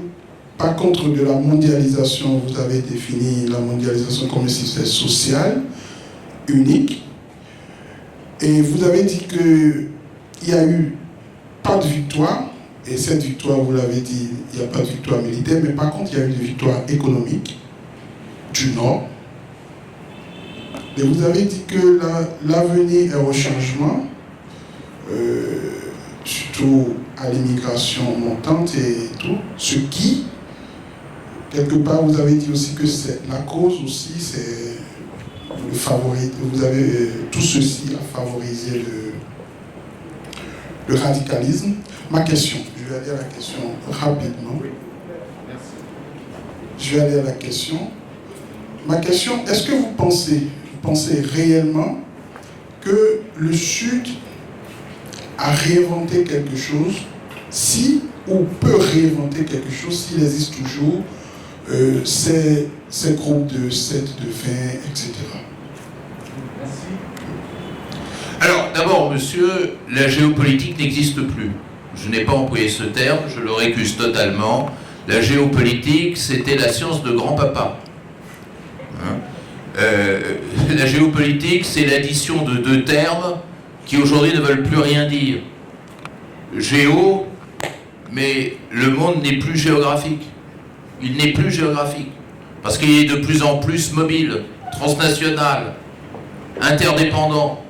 par contre, de la mondialisation, vous avez défini la mondialisation comme un système social unique. Et vous avez dit qu'il n'y a eu pas de victoire. Et cette victoire, vous l'avez dit, il n'y a pas de victoire militaire, mais par contre, il y a eu des victoires économiques du Nord. Et vous avez dit que l'avenir est au changement, surtout à l'immigration montante et tout, ce qui, quelque part, vous avez dit aussi que c'est la cause aussi, c'est le favori, vous avez tout ceci a favorisé le radicalisme. Ma question, je vais aller à la question rapidement. Je vais aller à la question. Ma question, est-ce que vous pensez réellement que le Sud a réinventé quelque chose, ou peut réinventer quelque chose s'il existe toujours ces groupes de 7, de 20, etc. Alors, d'abord, monsieur, la géopolitique n'existe plus. Je n'ai pas employé ce terme, je le récuse totalement. La géopolitique, c'était la science de grand-papa. La géopolitique, c'est l'addition de deux termes qui aujourd'hui ne veulent plus rien dire. Géo, mais le monde n'est plus géographique. Il n'est plus géographique. Parce qu'il est de plus en plus mobile, transnational, interdépendant,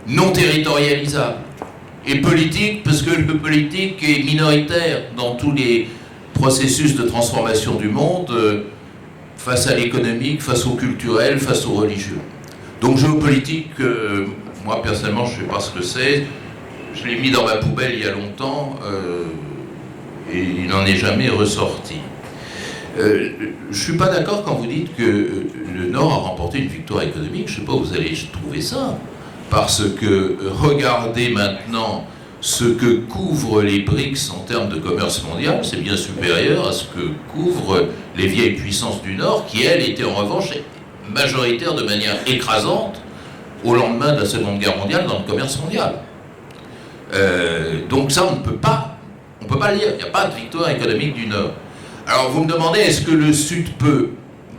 non territorialisable. Et politique, parce que le politique est minoritaire dans tous les processus de transformation du monde, face à l'économique, face au culturel, face au religieux. Donc géopolitique, moi personnellement je ne sais pas ce que c'est, je l'ai mis dans ma poubelle il y a longtemps et il n'en est jamais ressorti. Je ne suis pas d'accord quand vous dites que le Nord a remporté une victoire économique, je ne sais pas où vous allez trouver ça, parce que regardez maintenant ce que couvrent les BRICS en termes de commerce mondial, c'est bien supérieur à ce que couvrent les vieilles puissances du Nord, qui, elles, étaient en revanche majoritaires de manière écrasante au lendemain de la Seconde Guerre mondiale dans le commerce mondial. Donc ça, on ne peut pas le dire. Il n'y a pas de victoire économique du Nord. Alors vous me demandez, est-ce que le Sud peut?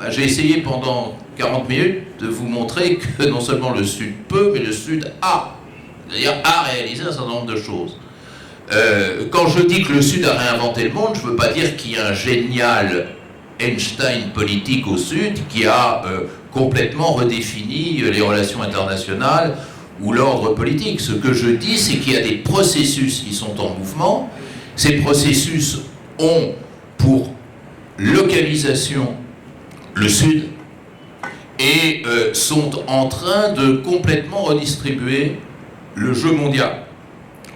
J'ai essayé pendant 40 minutes de vous montrer que non seulement le Sud peut, mais le Sud a. C'est-à-dire a réalisé un certain nombre de choses. Quand je dis que le Sud a réinventé le monde, je ne veux pas dire qu'il y a un génial Einstein politique au Sud qui a complètement redéfini les relations internationales ou l'ordre politique. Ce que je dis, c'est qu'il y a des processus qui sont en mouvement. Ces processus ont pour localisation le Sud et sont en train de complètement redistribuer le jeu mondial,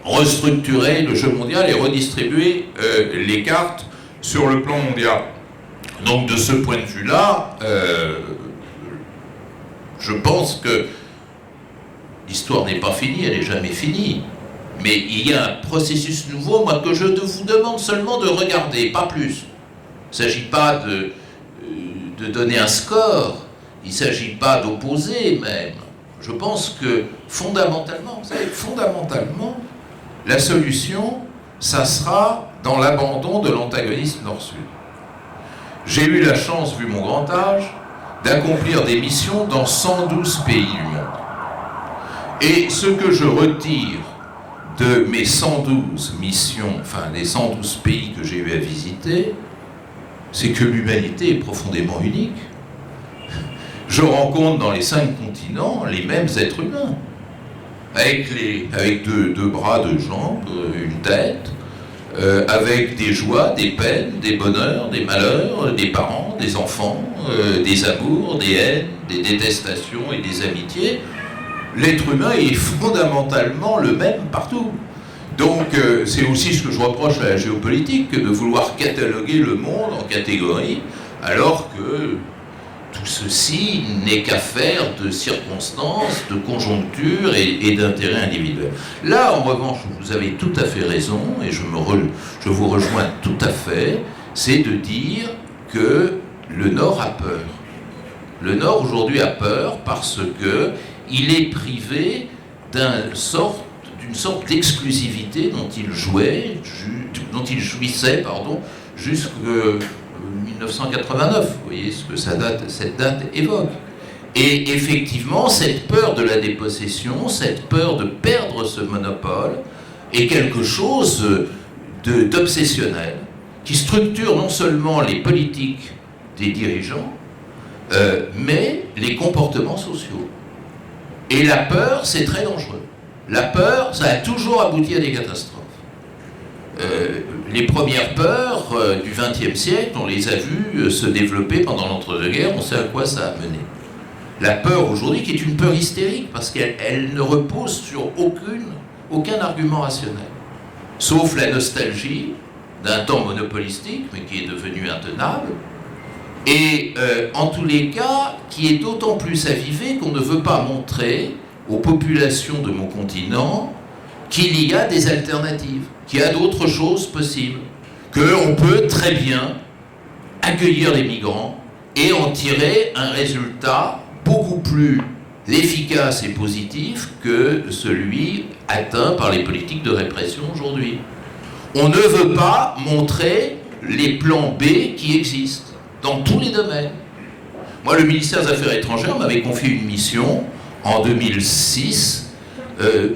restructurer le jeu mondial et redistribuer les cartes sur le plan mondial. Donc de ce point de vue-là, je pense que l'histoire n'est pas finie, elle n'est jamais finie. Mais il y a un processus nouveau, moi, que je vous demande seulement de regarder, pas plus. Il ne s'agit pas de donner un score, il ne s'agit pas d'opposer même. Je pense que fondamentalement, vous savez, fondamentalement, la solution, ça sera dans l'abandon de l'antagonisme Nord-Sud. J'ai eu la chance, vu mon grand âge, d'accomplir des missions dans 112 pays du monde. Et ce que je retire de mes 112 missions, enfin les 112 pays que j'ai eu à visiter, c'est que l'humanité est profondément unique. Je rencontre dans les 5 continents les mêmes êtres humains, avec deux bras, 2 jambes, une tête, avec des joies, des peines, des bonheurs, des malheurs, des parents, des enfants, des amours, des haines, des détestations et des amitiés. L'être humain est fondamentalement le même partout. Donc c'est aussi ce que je reproche à la géopolitique, que de vouloir cataloguer le monde en catégories, alors que tout ceci n'est qu'affaire de circonstances, de conjoncture et d'intérêts individuels. Là, en revanche, vous avez tout à fait raison, et je vous rejoins tout à fait, c'est de dire que le Nord a peur. Le Nord, aujourd'hui, a peur parce qu'il est privé d'une sorte d'exclusivité dont il jouissait, jusqu'en 1989. Vous voyez ce que cette date évoque. Et effectivement, cette peur de la dépossession, cette peur de perdre ce monopole, est quelque chose d'obsessionnel, qui structure non seulement les politiques des dirigeants, mais les comportements sociaux. Et la peur, c'est très dangereux. La peur, ça a toujours abouti à des catastrophes. Les premières peurs du XXe siècle, on les a vues se développer pendant l'entre-deux-guerres, on sait à quoi ça a mené. La peur aujourd'hui, qui est une peur hystérique, parce qu'elle ne repose sur aucun argument rationnel, sauf la nostalgie d'un temps monopolistique, mais qui est devenu intenable, et en tous les cas, qui est d'autant plus avivé qu'on ne veut pas montrer aux populations de mon continent qu'il y a des alternatives, qu'il y a d'autres choses possibles, qu'on peut très bien accueillir les migrants et en tirer un résultat beaucoup plus efficace et positif que celui atteint par les politiques de répression aujourd'hui. On ne veut pas montrer les plans B qui existent dans tous les domaines. Moi, le ministère des Affaires étrangères m'avait confié une mission en 2006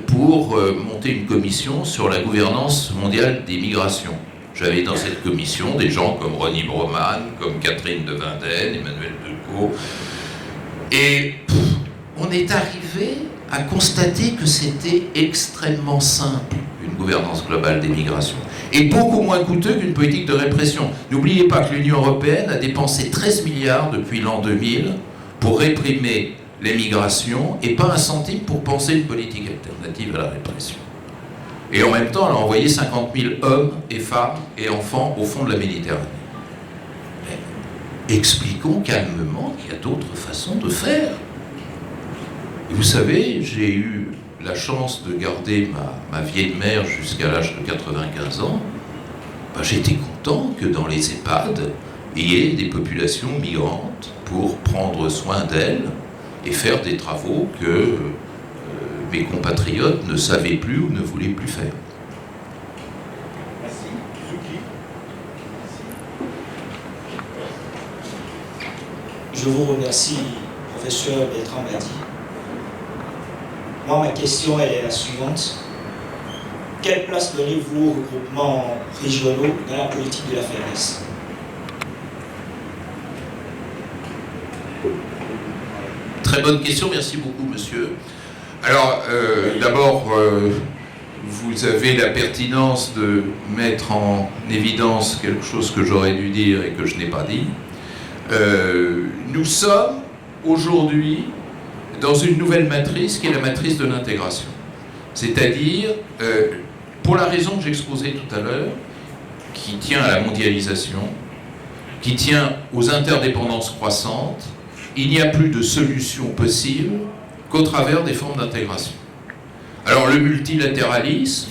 pour monter une commission sur la gouvernance mondiale des migrations. J'avais dans cette commission des gens comme Ronnie Broman, comme Catherine de Vinden, Emmanuel Decaux. Et on est arrivé à constater que c'était extrêmement simple, une gouvernance globale des migrations, et beaucoup moins coûteux qu'une politique de répression. N'oubliez pas que l'Union européenne a dépensé 13 milliards depuis l'an 2000 pour réprimer les migrations, et pas un centime pour penser une politique alternative à la répression. Et en même temps, elle a envoyé 50 000 hommes et femmes et enfants au fond de la Méditerranée. Mais expliquons calmement qu'il y a d'autres façons de faire. Et vous savez, j'ai eu la chance de garder ma vieille mère jusqu'à l'âge de 95 ans. J'étais content que dans les EHPAD, il y ait des populations migrantes pour prendre soin d'elles et faire des travaux que mes compatriotes ne savaient plus ou ne voulaient plus faire. Merci. Suki. Je vous remercie, professeur Bertrand Badi. Moi, ma question est la suivante. Quelle place donnez-vous aux regroupements régionaux dans la politique de la FAIRES ? Très bonne question, merci beaucoup, monsieur. Alors, d'abord, vous avez la pertinence de mettre en évidence quelque chose que j'aurais dû dire et que je n'ai pas dit. Nous sommes aujourd'hui dans une nouvelle matrice qui est la matrice de l'intégration. C'est-à-dire, pour la raison que j'exposais tout à l'heure, qui tient à la mondialisation, qui tient aux interdépendances croissantes, il n'y a plus de solution possible qu'au travers des formes d'intégration. Alors le multilatéralisme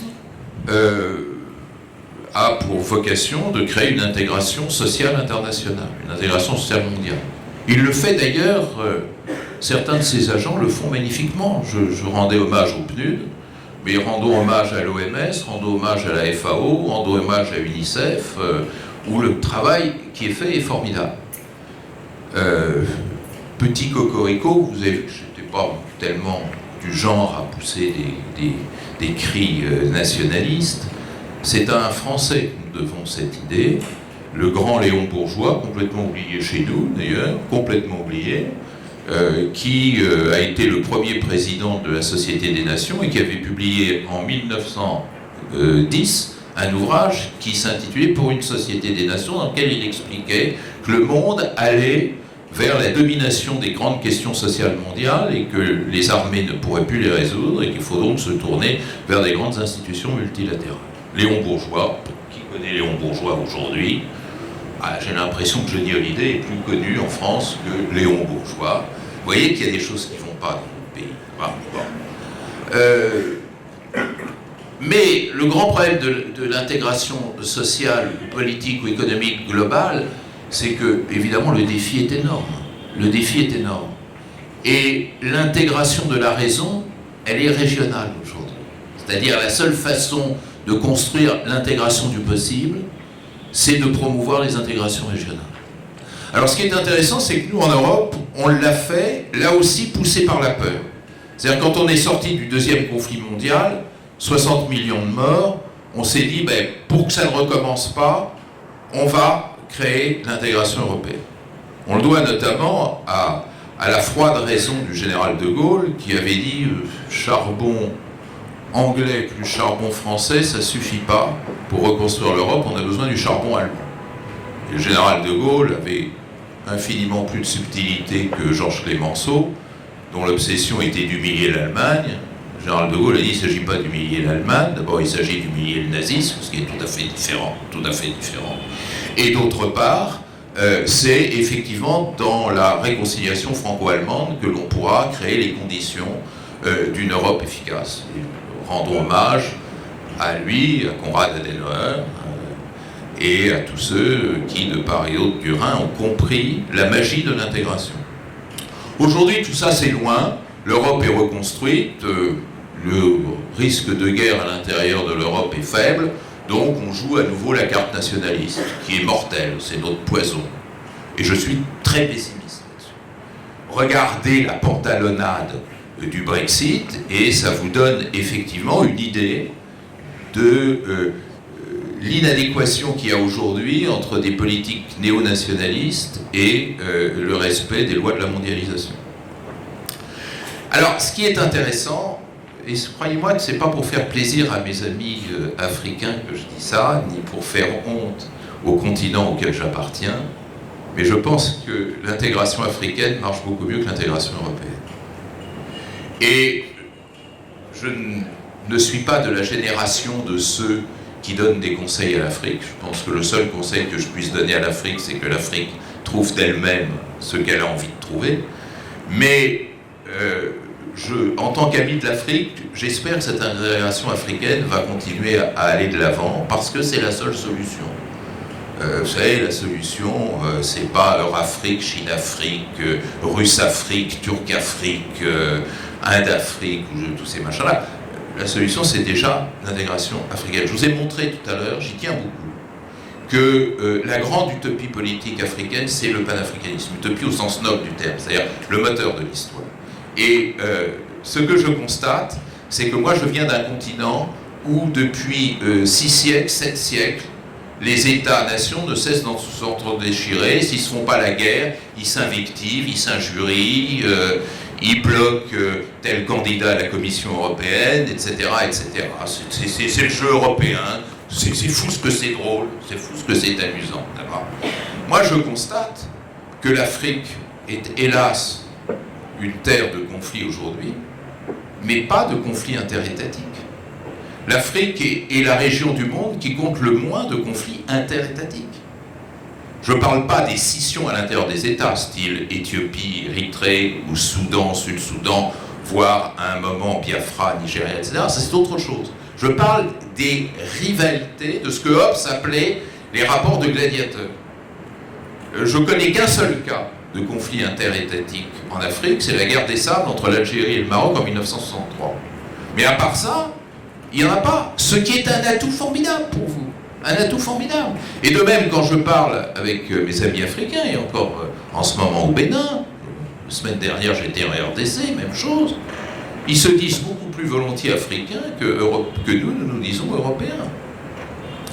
a pour vocation de créer une intégration sociale internationale, une intégration sociale mondiale. Il le fait d'ailleurs, certains de ses agents le font magnifiquement. Je rendais hommage au PNUD, mais rendons hommage à l'OMS, rendons hommage à la FAO, rendons hommage à UNICEF, où le travail qui est fait est formidable. Petit cocorico, vous avez vu que je n'étais pas tellement du genre à pousser des cris nationalistes. C'est à un Français que nous devons cette idée, le grand Léon Bourgeois, complètement oublié chez nous d'ailleurs, complètement oublié, qui a été le premier président de la Société des Nations et qui avait publié en 1910 un ouvrage qui s'intitulait « Pour une Société des Nations » dans lequel il expliquait que le monde allait vers la domination des grandes questions sociales mondiales et que les armées ne pourraient plus les résoudre et qu'il faut donc se tourner vers des grandes institutions multilatérales. Léon Bourgeois, qui connaît Léon Bourgeois aujourd'hui, j'ai l'impression que Johnny Hallyday est plus connu en France que Léon Bourgeois. Vous voyez qu'il y a des choses qui ne vont pas dans notre pays. Voilà. Bon. Mais le grand problème de l'intégration sociale, politique ou économique globale, c'est que, évidemment, le défi est énorme. Le défi est énorme. Et l'intégration de la raison, elle est régionale aujourd'hui. C'est-à-dire la seule façon de construire l'intégration du possible, c'est de promouvoir les intégrations régionales. Alors ce qui est intéressant, c'est que nous, en Europe, on l'a fait, là aussi, poussé par la peur. C'est-à-dire quand on est sorti du deuxième conflit mondial, 60 millions de morts, on s'est dit, pour que ça ne recommence pas, on va créer l'intégration européenne. On le doit notamment à la froide raison du général de Gaulle, qui avait dit charbon anglais plus charbon français, ça ne suffit pas pour reconstruire l'Europe, on a besoin du charbon allemand. Et le général de Gaulle avait infiniment plus de subtilité que Georges Clemenceau, dont l'obsession était d'humilier l'Allemagne. Le général de Gaulle a dit qu'il ne s'agit pas d'humilier l'Allemagne, d'abord il s'agit d'humilier le nazisme, ce qui est tout à fait différent. Et d'autre part, c'est effectivement dans la réconciliation franco-allemande que l'on pourra créer les conditions d'une Europe efficace. Rendons hommage à lui, à Konrad Adenauer, et à tous ceux qui, de part et d'autre du Rhin, ont compris la magie de l'intégration. Aujourd'hui, tout ça, c'est loin. L'Europe est reconstruite. Le risque de guerre à l'intérieur de l'Europe est faible. Donc, on joue à nouveau la carte nationaliste, qui est mortelle. C'est notre poison. Et je suis très pessimiste là-dessus. Regardez la pantalonnade du Brexit, et ça vous donne effectivement une idée de l'inadéquation qu'il y a aujourd'hui entre des politiques néo-nationalistes et le respect des lois de la mondialisation. Alors, ce qui est intéressant, et croyez-moi que ce n'est pas pour faire plaisir à mes amis africains que je dis ça, ni pour faire honte au continent auquel j'appartiens, mais je pense que l'intégration africaine marche beaucoup mieux que l'intégration européenne. Et je ne suis pas de la génération de ceux qui donnent des conseils à l'Afrique. Je pense que le seul conseil que je puisse donner à l'Afrique, c'est que l'Afrique trouve d'elle-même ce qu'elle a envie de trouver. Mais en tant qu'ami de l'Afrique, j'espère que cette intégration africaine va continuer à aller de l'avant, parce que c'est la seule solution. Vous savez, la solution, c'est pas Eurafrique, Chine-Afrique, Russe-Afrique, Turc-Afrique, Inde-Afrique, ou tous ces machins-là. La solution, c'est déjà l'intégration africaine. Je vous ai montré tout à l'heure, j'y tiens beaucoup, que la grande utopie politique africaine, c'est le panafricanisme. Utopie au sens noble du terme, c'est-à-dire le moteur de l'histoire. Et ce que je constate, c'est que moi, je viens d'un continent où, depuis 6 siècles, 7 siècles, les États-nations ne cessent de s'entre-déchirer. S'ils ne se font pas la guerre, ils s'invectivent, ils s'injurient, ils bloquent tel candidat à la Commission européenne, etc. etc. C'est le jeu européen. C'est fou ce que c'est drôle, c'est fou ce que c'est amusant. Moi, je constate que l'Afrique est, hélas, une terre de conflits aujourd'hui, mais pas de conflits interétatiques. L'Afrique est la région du monde qui compte le moins de conflits interétatiques. Je ne parle pas des scissions à l'intérieur des États, style Éthiopie, Érythrée ou Soudan, Sud-Soudan, voire à un moment Biafra, Nigeria, etc. Ça, c'est autre chose. Je parle des rivalités, de ce que Hobbes appelait les rapports de gladiateurs. Je connais qu'un seul cas de conflit interétatique en Afrique, c'est la guerre des sables entre l'Algérie et le Maroc en 1963. Mais à part ça, il n'y en a pas. Ce qui est un atout formidable pour vous. Un atout formidable. Et de même, quand je parle avec mes amis africains, et encore en ce moment au Bénin, la semaine dernière j'étais en RDC, même chose, Ils se disent beaucoup plus volontiers africains que nous disons européens.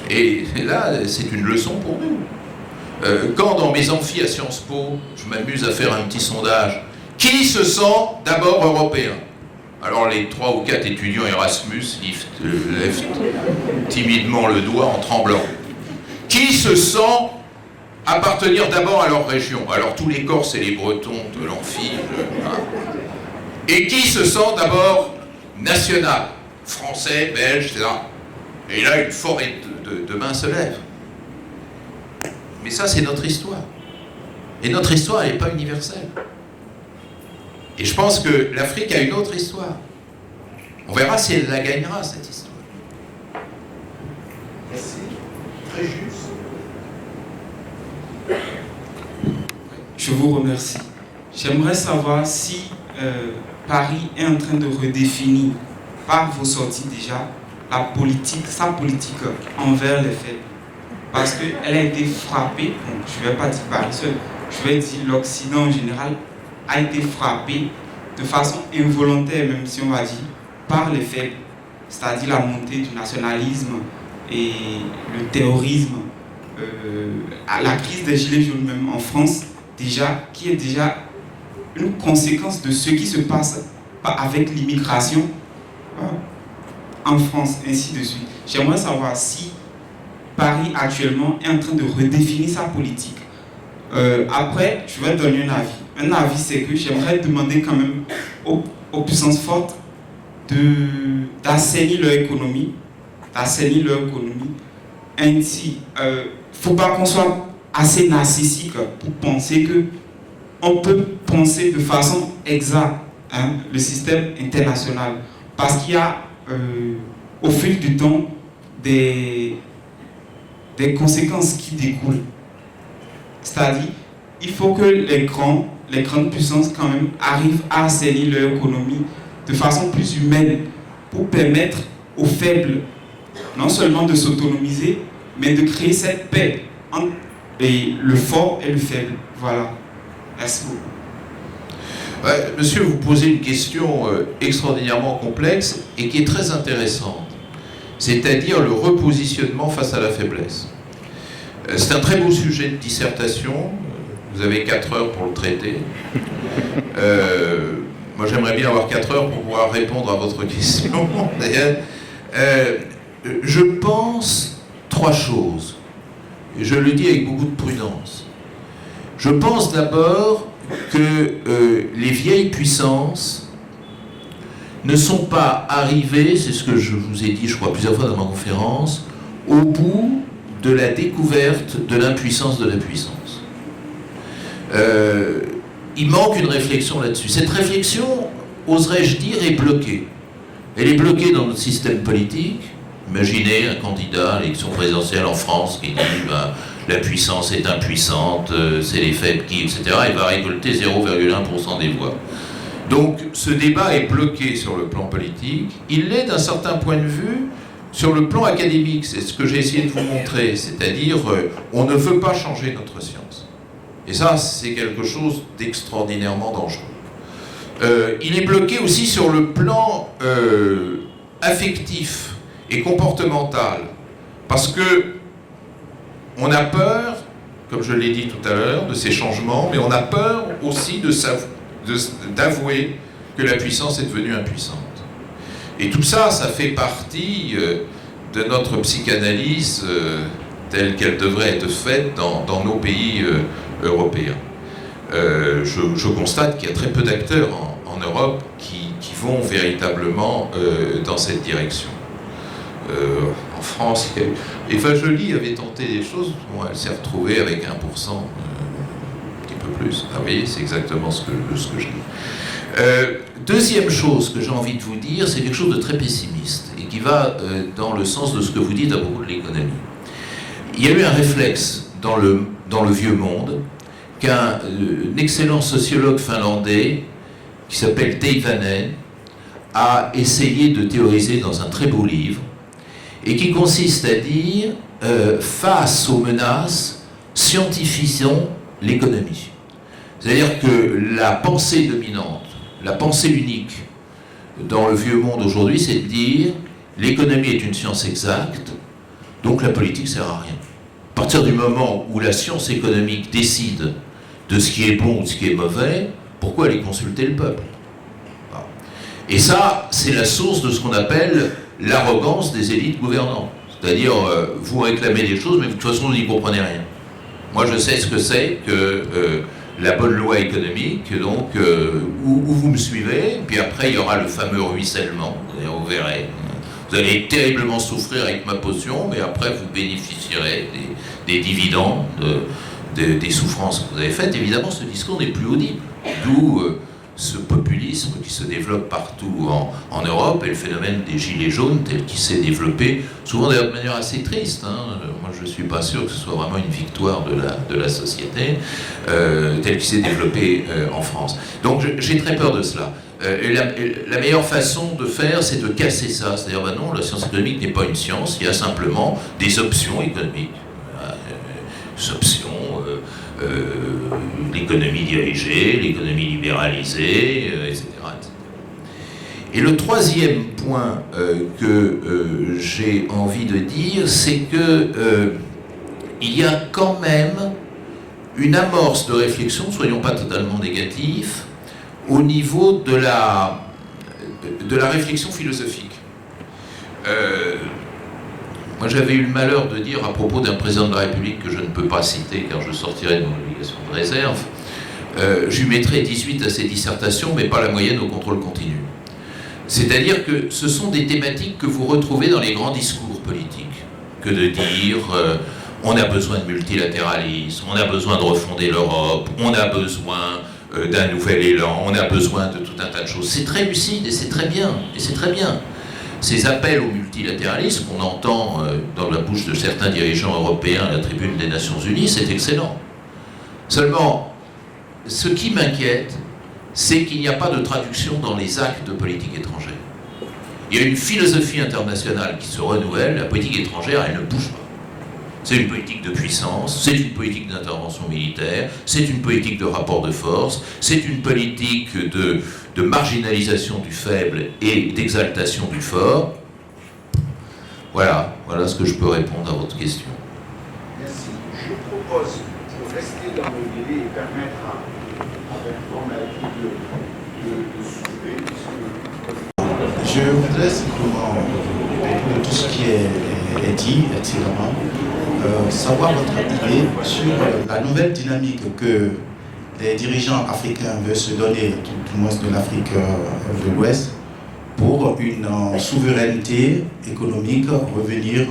Et là, c'est une leçon pour nous. Quand dans mes amphis à Sciences Po, je m'amuse à faire un petit sondage, qui se sent d'abord européen? Alors les 3 ou 4 étudiants Erasmus lèvent timidement le doigt en tremblant. Qui se sent appartenir d'abord à leur région? Alors tous les Corses et les Bretons de l'amphi. Et qui se sent d'abord national? Français, belge, etc. Et là, une forêt de mains se lève. Mais ça, c'est notre histoire. Et notre histoire, elle n'est pas universelle. Et je pense que l'Afrique a une autre histoire. On verra si elle la gagnera, cette histoire. Merci. Très juste. Je vous remercie. J'aimerais savoir si Paris est en train de redéfinir, par vos sorties déjà, sa politique envers les faibles. Parce qu'elle a été frappée, bon, je ne vais pas dire Paris seul, je vais dire l'Occident en général, a été frappé de façon involontaire, même si on va dire, par les faibles, c'est-à-dire la montée du nationalisme et le terrorisme, la crise des Gilets jaunes même en France, déjà, qui est déjà une conséquence de ce qui se passe avec l'immigration en France, ainsi de suite. J'aimerais savoir si Paris actuellement est en train de redéfinir sa politique. Après, je vais donner un avis. Un avis, c'est que j'aimerais demander quand même aux puissances fortes d'assainir leur économie. Ainsi, il ne faut pas qu'on soit assez narcissique pour penser qu'on peut penser de façon exacte le système international. Parce qu'il y a, au fil du temps, des conséquences qui découlent. C'est-à-dire, il faut que les grandes puissances quand même arrivent à assainir leur économie de façon plus humaine pour permettre aux faibles non seulement de s'autonomiser, mais de créer cette paix entre le fort et le faible. Voilà. Merci beaucoup. Ouais, monsieur, vous posez une question extraordinairement complexe et qui est très intéressante. C'est-à-dire le repositionnement face à la faiblesse. C'est un très beau sujet de dissertation. Vous avez 4 heures pour le traiter. Moi, j'aimerais bien avoir 4 heures pour pouvoir répondre à votre question. Je pense 3 choses. Et je le dis avec beaucoup de prudence. Je pense d'abord que les vieilles puissances ne sont pas arrivées, c'est ce que je vous ai dit, je crois, plusieurs fois dans ma conférence, au bout de la découverte de l'impuissance de la puissance. Il manque une réflexion là-dessus. Cette réflexion, oserais-je dire, est bloquée. Elle est bloquée dans notre système politique. Imaginez un candidat à l'élection présidentielle en France qui dit la puissance est impuissante, c'est les faibles qui, etc. Il va récolter 0,1% des voix. Donc ce débat est bloqué sur le plan politique. Il l'est d'un certain point de vue sur le plan académique. C'est ce que j'ai essayé de vous montrer. C'est-à-dire, on ne veut pas changer notre science. Et ça, c'est quelque chose d'extraordinairement dangereux. Il est bloqué aussi sur le plan affectif et comportemental. Parce que on a peur, comme je l'ai dit tout à l'heure, de ces changements, mais on a peur aussi d'avouer que la puissance est devenue impuissante. Et tout ça, ça fait partie de notre psychanalyse telle qu'elle devrait être faite dans nos pays européens. Je constate qu'il y a très peu d'acteurs en Europe qui vont véritablement dans cette direction. En France, Eva Joly avait tenté des choses, bon, elle s'est retrouvée avec 1%, un petit peu plus. Ah, vous voyez, c'est exactement ce que je dis. Deuxième chose que j'ai envie de vous dire, c'est quelque chose de très pessimiste et qui va dans le sens de ce que vous dites à propos de l'économie. Il y a eu un réflexe dans le vieux monde qu'un excellent sociologue finlandais qui s'appelle Teivainen a essayé de théoriser dans un très beau livre et qui consiste à dire face aux menaces, scientifisons l'économie. C'est-à-dire que la pensée dominante, la pensée unique dans le vieux monde aujourd'hui, c'est de dire l'économie est une science exacte, donc la politique sert à rien. À partir du moment où la science économique décide de ce qui est bon ou de ce qui est mauvais, pourquoi aller consulter le peuple? Et ça, c'est la source de ce qu'on appelle l'arrogance des élites gouvernantes. C'est-à-dire, vous réclamez des choses, mais de toute façon, vous n'y comprenez rien. Moi, je sais ce que c'est que la bonne loi économique, donc, où vous me suivez, puis après, il y aura le fameux ruissellement, vous verrez. Vous allez terriblement souffrir avec ma potion, mais après, vous bénéficierez des dividendes, des souffrances que vous avez faites. Évidemment, ce discours n'est plus audible. D'où ce populisme qui se développe partout en Europe et le phénomène des gilets jaunes tel qu'il s'est développé, souvent d'ailleurs de manière assez triste. Moi, je ne suis pas sûr que ce soit vraiment une victoire de la société, tel qu'il s'est développé en France. Donc, j'ai très peur de cela. Et la meilleure façon de faire, c'est de casser ça. C'est-à-dire, ben non, la science économique n'est pas une science, il y a simplement des options économiques. Des options, l'économie dirigée, l'économie libéralisée, etc., etc. Et le troisième point que j'ai envie de dire, c'est que il y a quand même une amorce de réflexion, soyons pas totalement négatifs, au niveau de la réflexion philosophique. Moi, j'avais eu le malheur de dire à propos d'un président de la République que je ne peux pas citer car je sortirais de mon obligation de réserve, je lui mettrais 18 à ses dissertations, mais pas la moyenne au contrôle continu. C'est-à-dire que ce sont des thématiques que vous retrouvez dans les grands discours politiques, que de dire on a besoin de multilatéralisme, on a besoin de refonder l'Europe, on a besoin d'un nouvel élan, on a besoin de tout un tas de choses. C'est très lucide et c'est très bien, Ces appels au multilatéralisme qu'on entend dans la bouche de certains dirigeants européens à la tribune des Nations Unies, c'est excellent. Seulement, ce qui m'inquiète, c'est qu'il n'y a pas de traduction dans les actes de politique étrangère. Il y a une philosophie internationale qui se renouvelle, la politique étrangère, elle ne bouge pas. C'est une politique de puissance, c'est une politique d'intervention militaire, c'est une politique de rapport de force, c'est une politique de marginalisation du faible et d'exaltation du fort. Voilà ce que je peux répondre à votre question. Merci. Je propose, pour rester dans le délai et permettre à Bertrand de soulever. Je voudrais simplement, de tout ce qui est dit, etc., savoir votre idée sur la nouvelle dynamique que les dirigeants africains veulent se donner, tout du moins de l'Afrique de l'Ouest, pour une souveraineté économique, revenir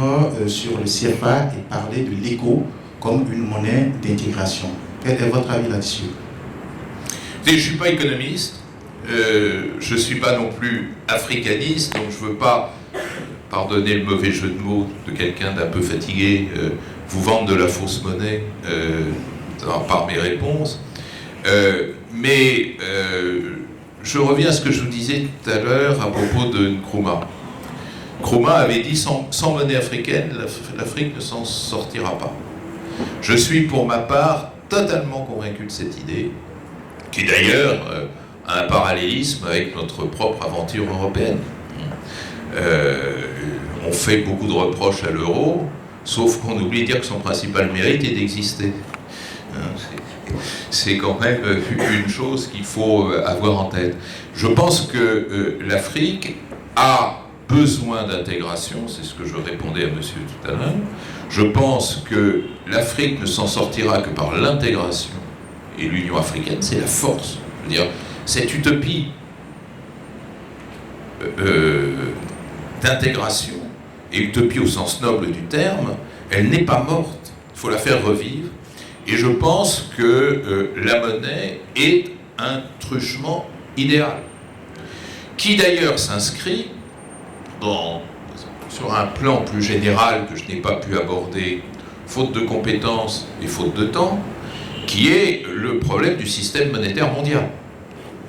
sur le CFA et parler de l'éco comme une monnaie d'intégration. Quel est votre avis là-dessus? Je ne suis pas économiste, je ne suis pas non plus africaniste, donc je ne veux pas, pardonner le mauvais jeu de mots de quelqu'un d'un peu fatigué, vous vendre de la fausse monnaie par mes réponses. Mais je reviens à ce que je vous disais tout à l'heure à propos de Nkrumah. Nkrumah avait dit sans monnaie africaine, l'Afrique ne s'en sortira pas. Je suis pour ma part totalement convaincu de cette idée, qui d'ailleurs a un parallélisme avec notre propre aventure européenne. On fait beaucoup de reproches à l'euro, sauf qu'on oublie de dire que son principal mérite est d'exister. C'est quand même une chose qu'il faut avoir en tête. Je pense que l'Afrique a besoin d'intégration, c'est ce que je répondais à monsieur tout à l'heure. Je pense que l'Afrique ne s'en sortira que par l'intégration, et l'Union africaine, c'est la force. Je veux dire, cette utopie d'intégration, et utopie au sens noble du terme, elle n'est pas morte, il faut la faire revivre. Et je pense que la monnaie est un truchement idéal, qui d'ailleurs s'inscrit sur un plan plus général que je n'ai pas pu aborder, faute de compétences et faute de temps, qui est le problème du système monétaire mondial.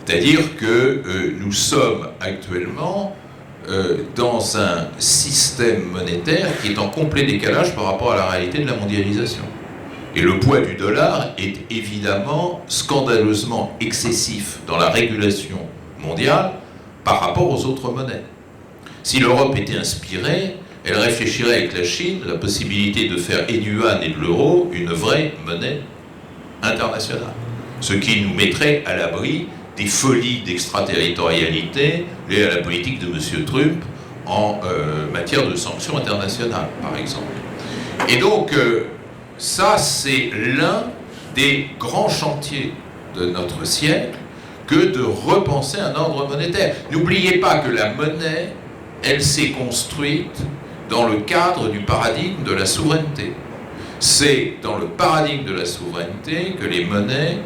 C'est-à-dire que nous sommes actuellement dans un système monétaire qui est en complet décalage par rapport à la réalité de la mondialisation. Et le poids du dollar est évidemment scandaleusement excessif dans la régulation mondiale par rapport aux autres monnaies. Si l'Europe était inspirée, elle réfléchirait avec la Chine la possibilité de faire et du yuan et de l'euro une vraie monnaie internationale. Ce qui nous mettrait à l'abri des folies d'extraterritorialité liées à la politique de M. Trump en matière de sanctions internationales, par exemple. Et donc, ça, c'est l'un des grands chantiers de notre siècle que de repenser un ordre monétaire. N'oubliez pas que la monnaie, elle s'est construite dans le cadre du paradigme de la souveraineté. C'est dans le paradigme de la souveraineté que les monnaies,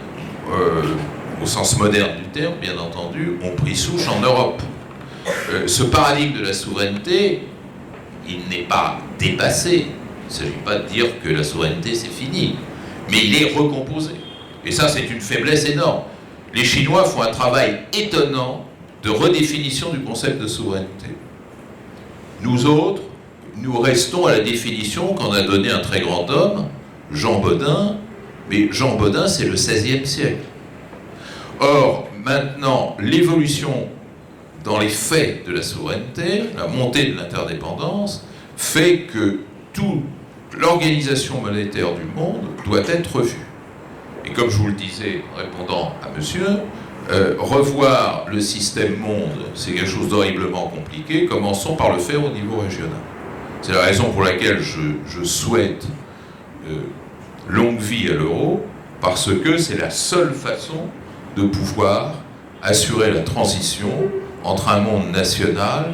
au sens moderne du terme, bien entendu, ont pris souche en Europe. Ce paradigme de la souveraineté, il n'est pas dépassé. Il ne s'agit pas de dire que la souveraineté, c'est fini. Mais il est recomposé. Et ça, c'est une faiblesse énorme. Les Chinois font un travail étonnant de redéfinition du concept de souveraineté. Nous autres, nous restons à la définition qu'en a donnée un très grand homme, Jean Bodin, mais Jean Bodin, c'est le XVIe siècle. Or, maintenant, l'évolution dans les faits de la souveraineté, la montée de l'interdépendance, fait que toute l'organisation monétaire du monde doit être revue. Et comme je vous le disais en répondant à monsieur, revoir le système monde, c'est quelque chose d'horriblement compliqué. Commençons par le faire au niveau régional. C'est la raison pour laquelle je souhaite longue vie à l'euro, parce que c'est la seule façon de pouvoir assurer la transition entre un monde national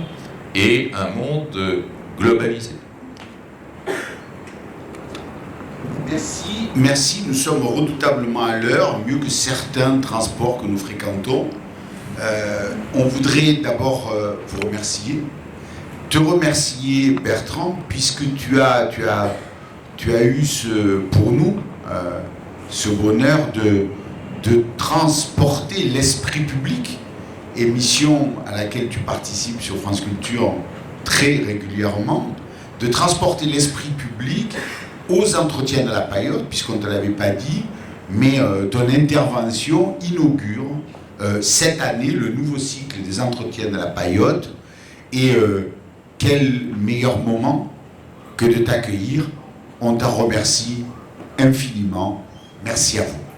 et un monde globalisé. Merci, nous sommes redoutablement à l'heure, mieux que certains transports que nous fréquentons. On voudrait d'abord vous remercier, te remercier Bertrand, puisque tu as eu pour nous ce bonheur de transporter l'esprit public, émission à laquelle tu participes sur France Culture très régulièrement, de transporter l'esprit public aux entretiens de la Paillote, puisqu'on ne te l'avait pas dit, mais ton intervention inaugure cette année le nouveau cycle des entretiens de la Paillote. Et quel meilleur moment que de t'accueillir. On t'en remercie infiniment. Merci à vous.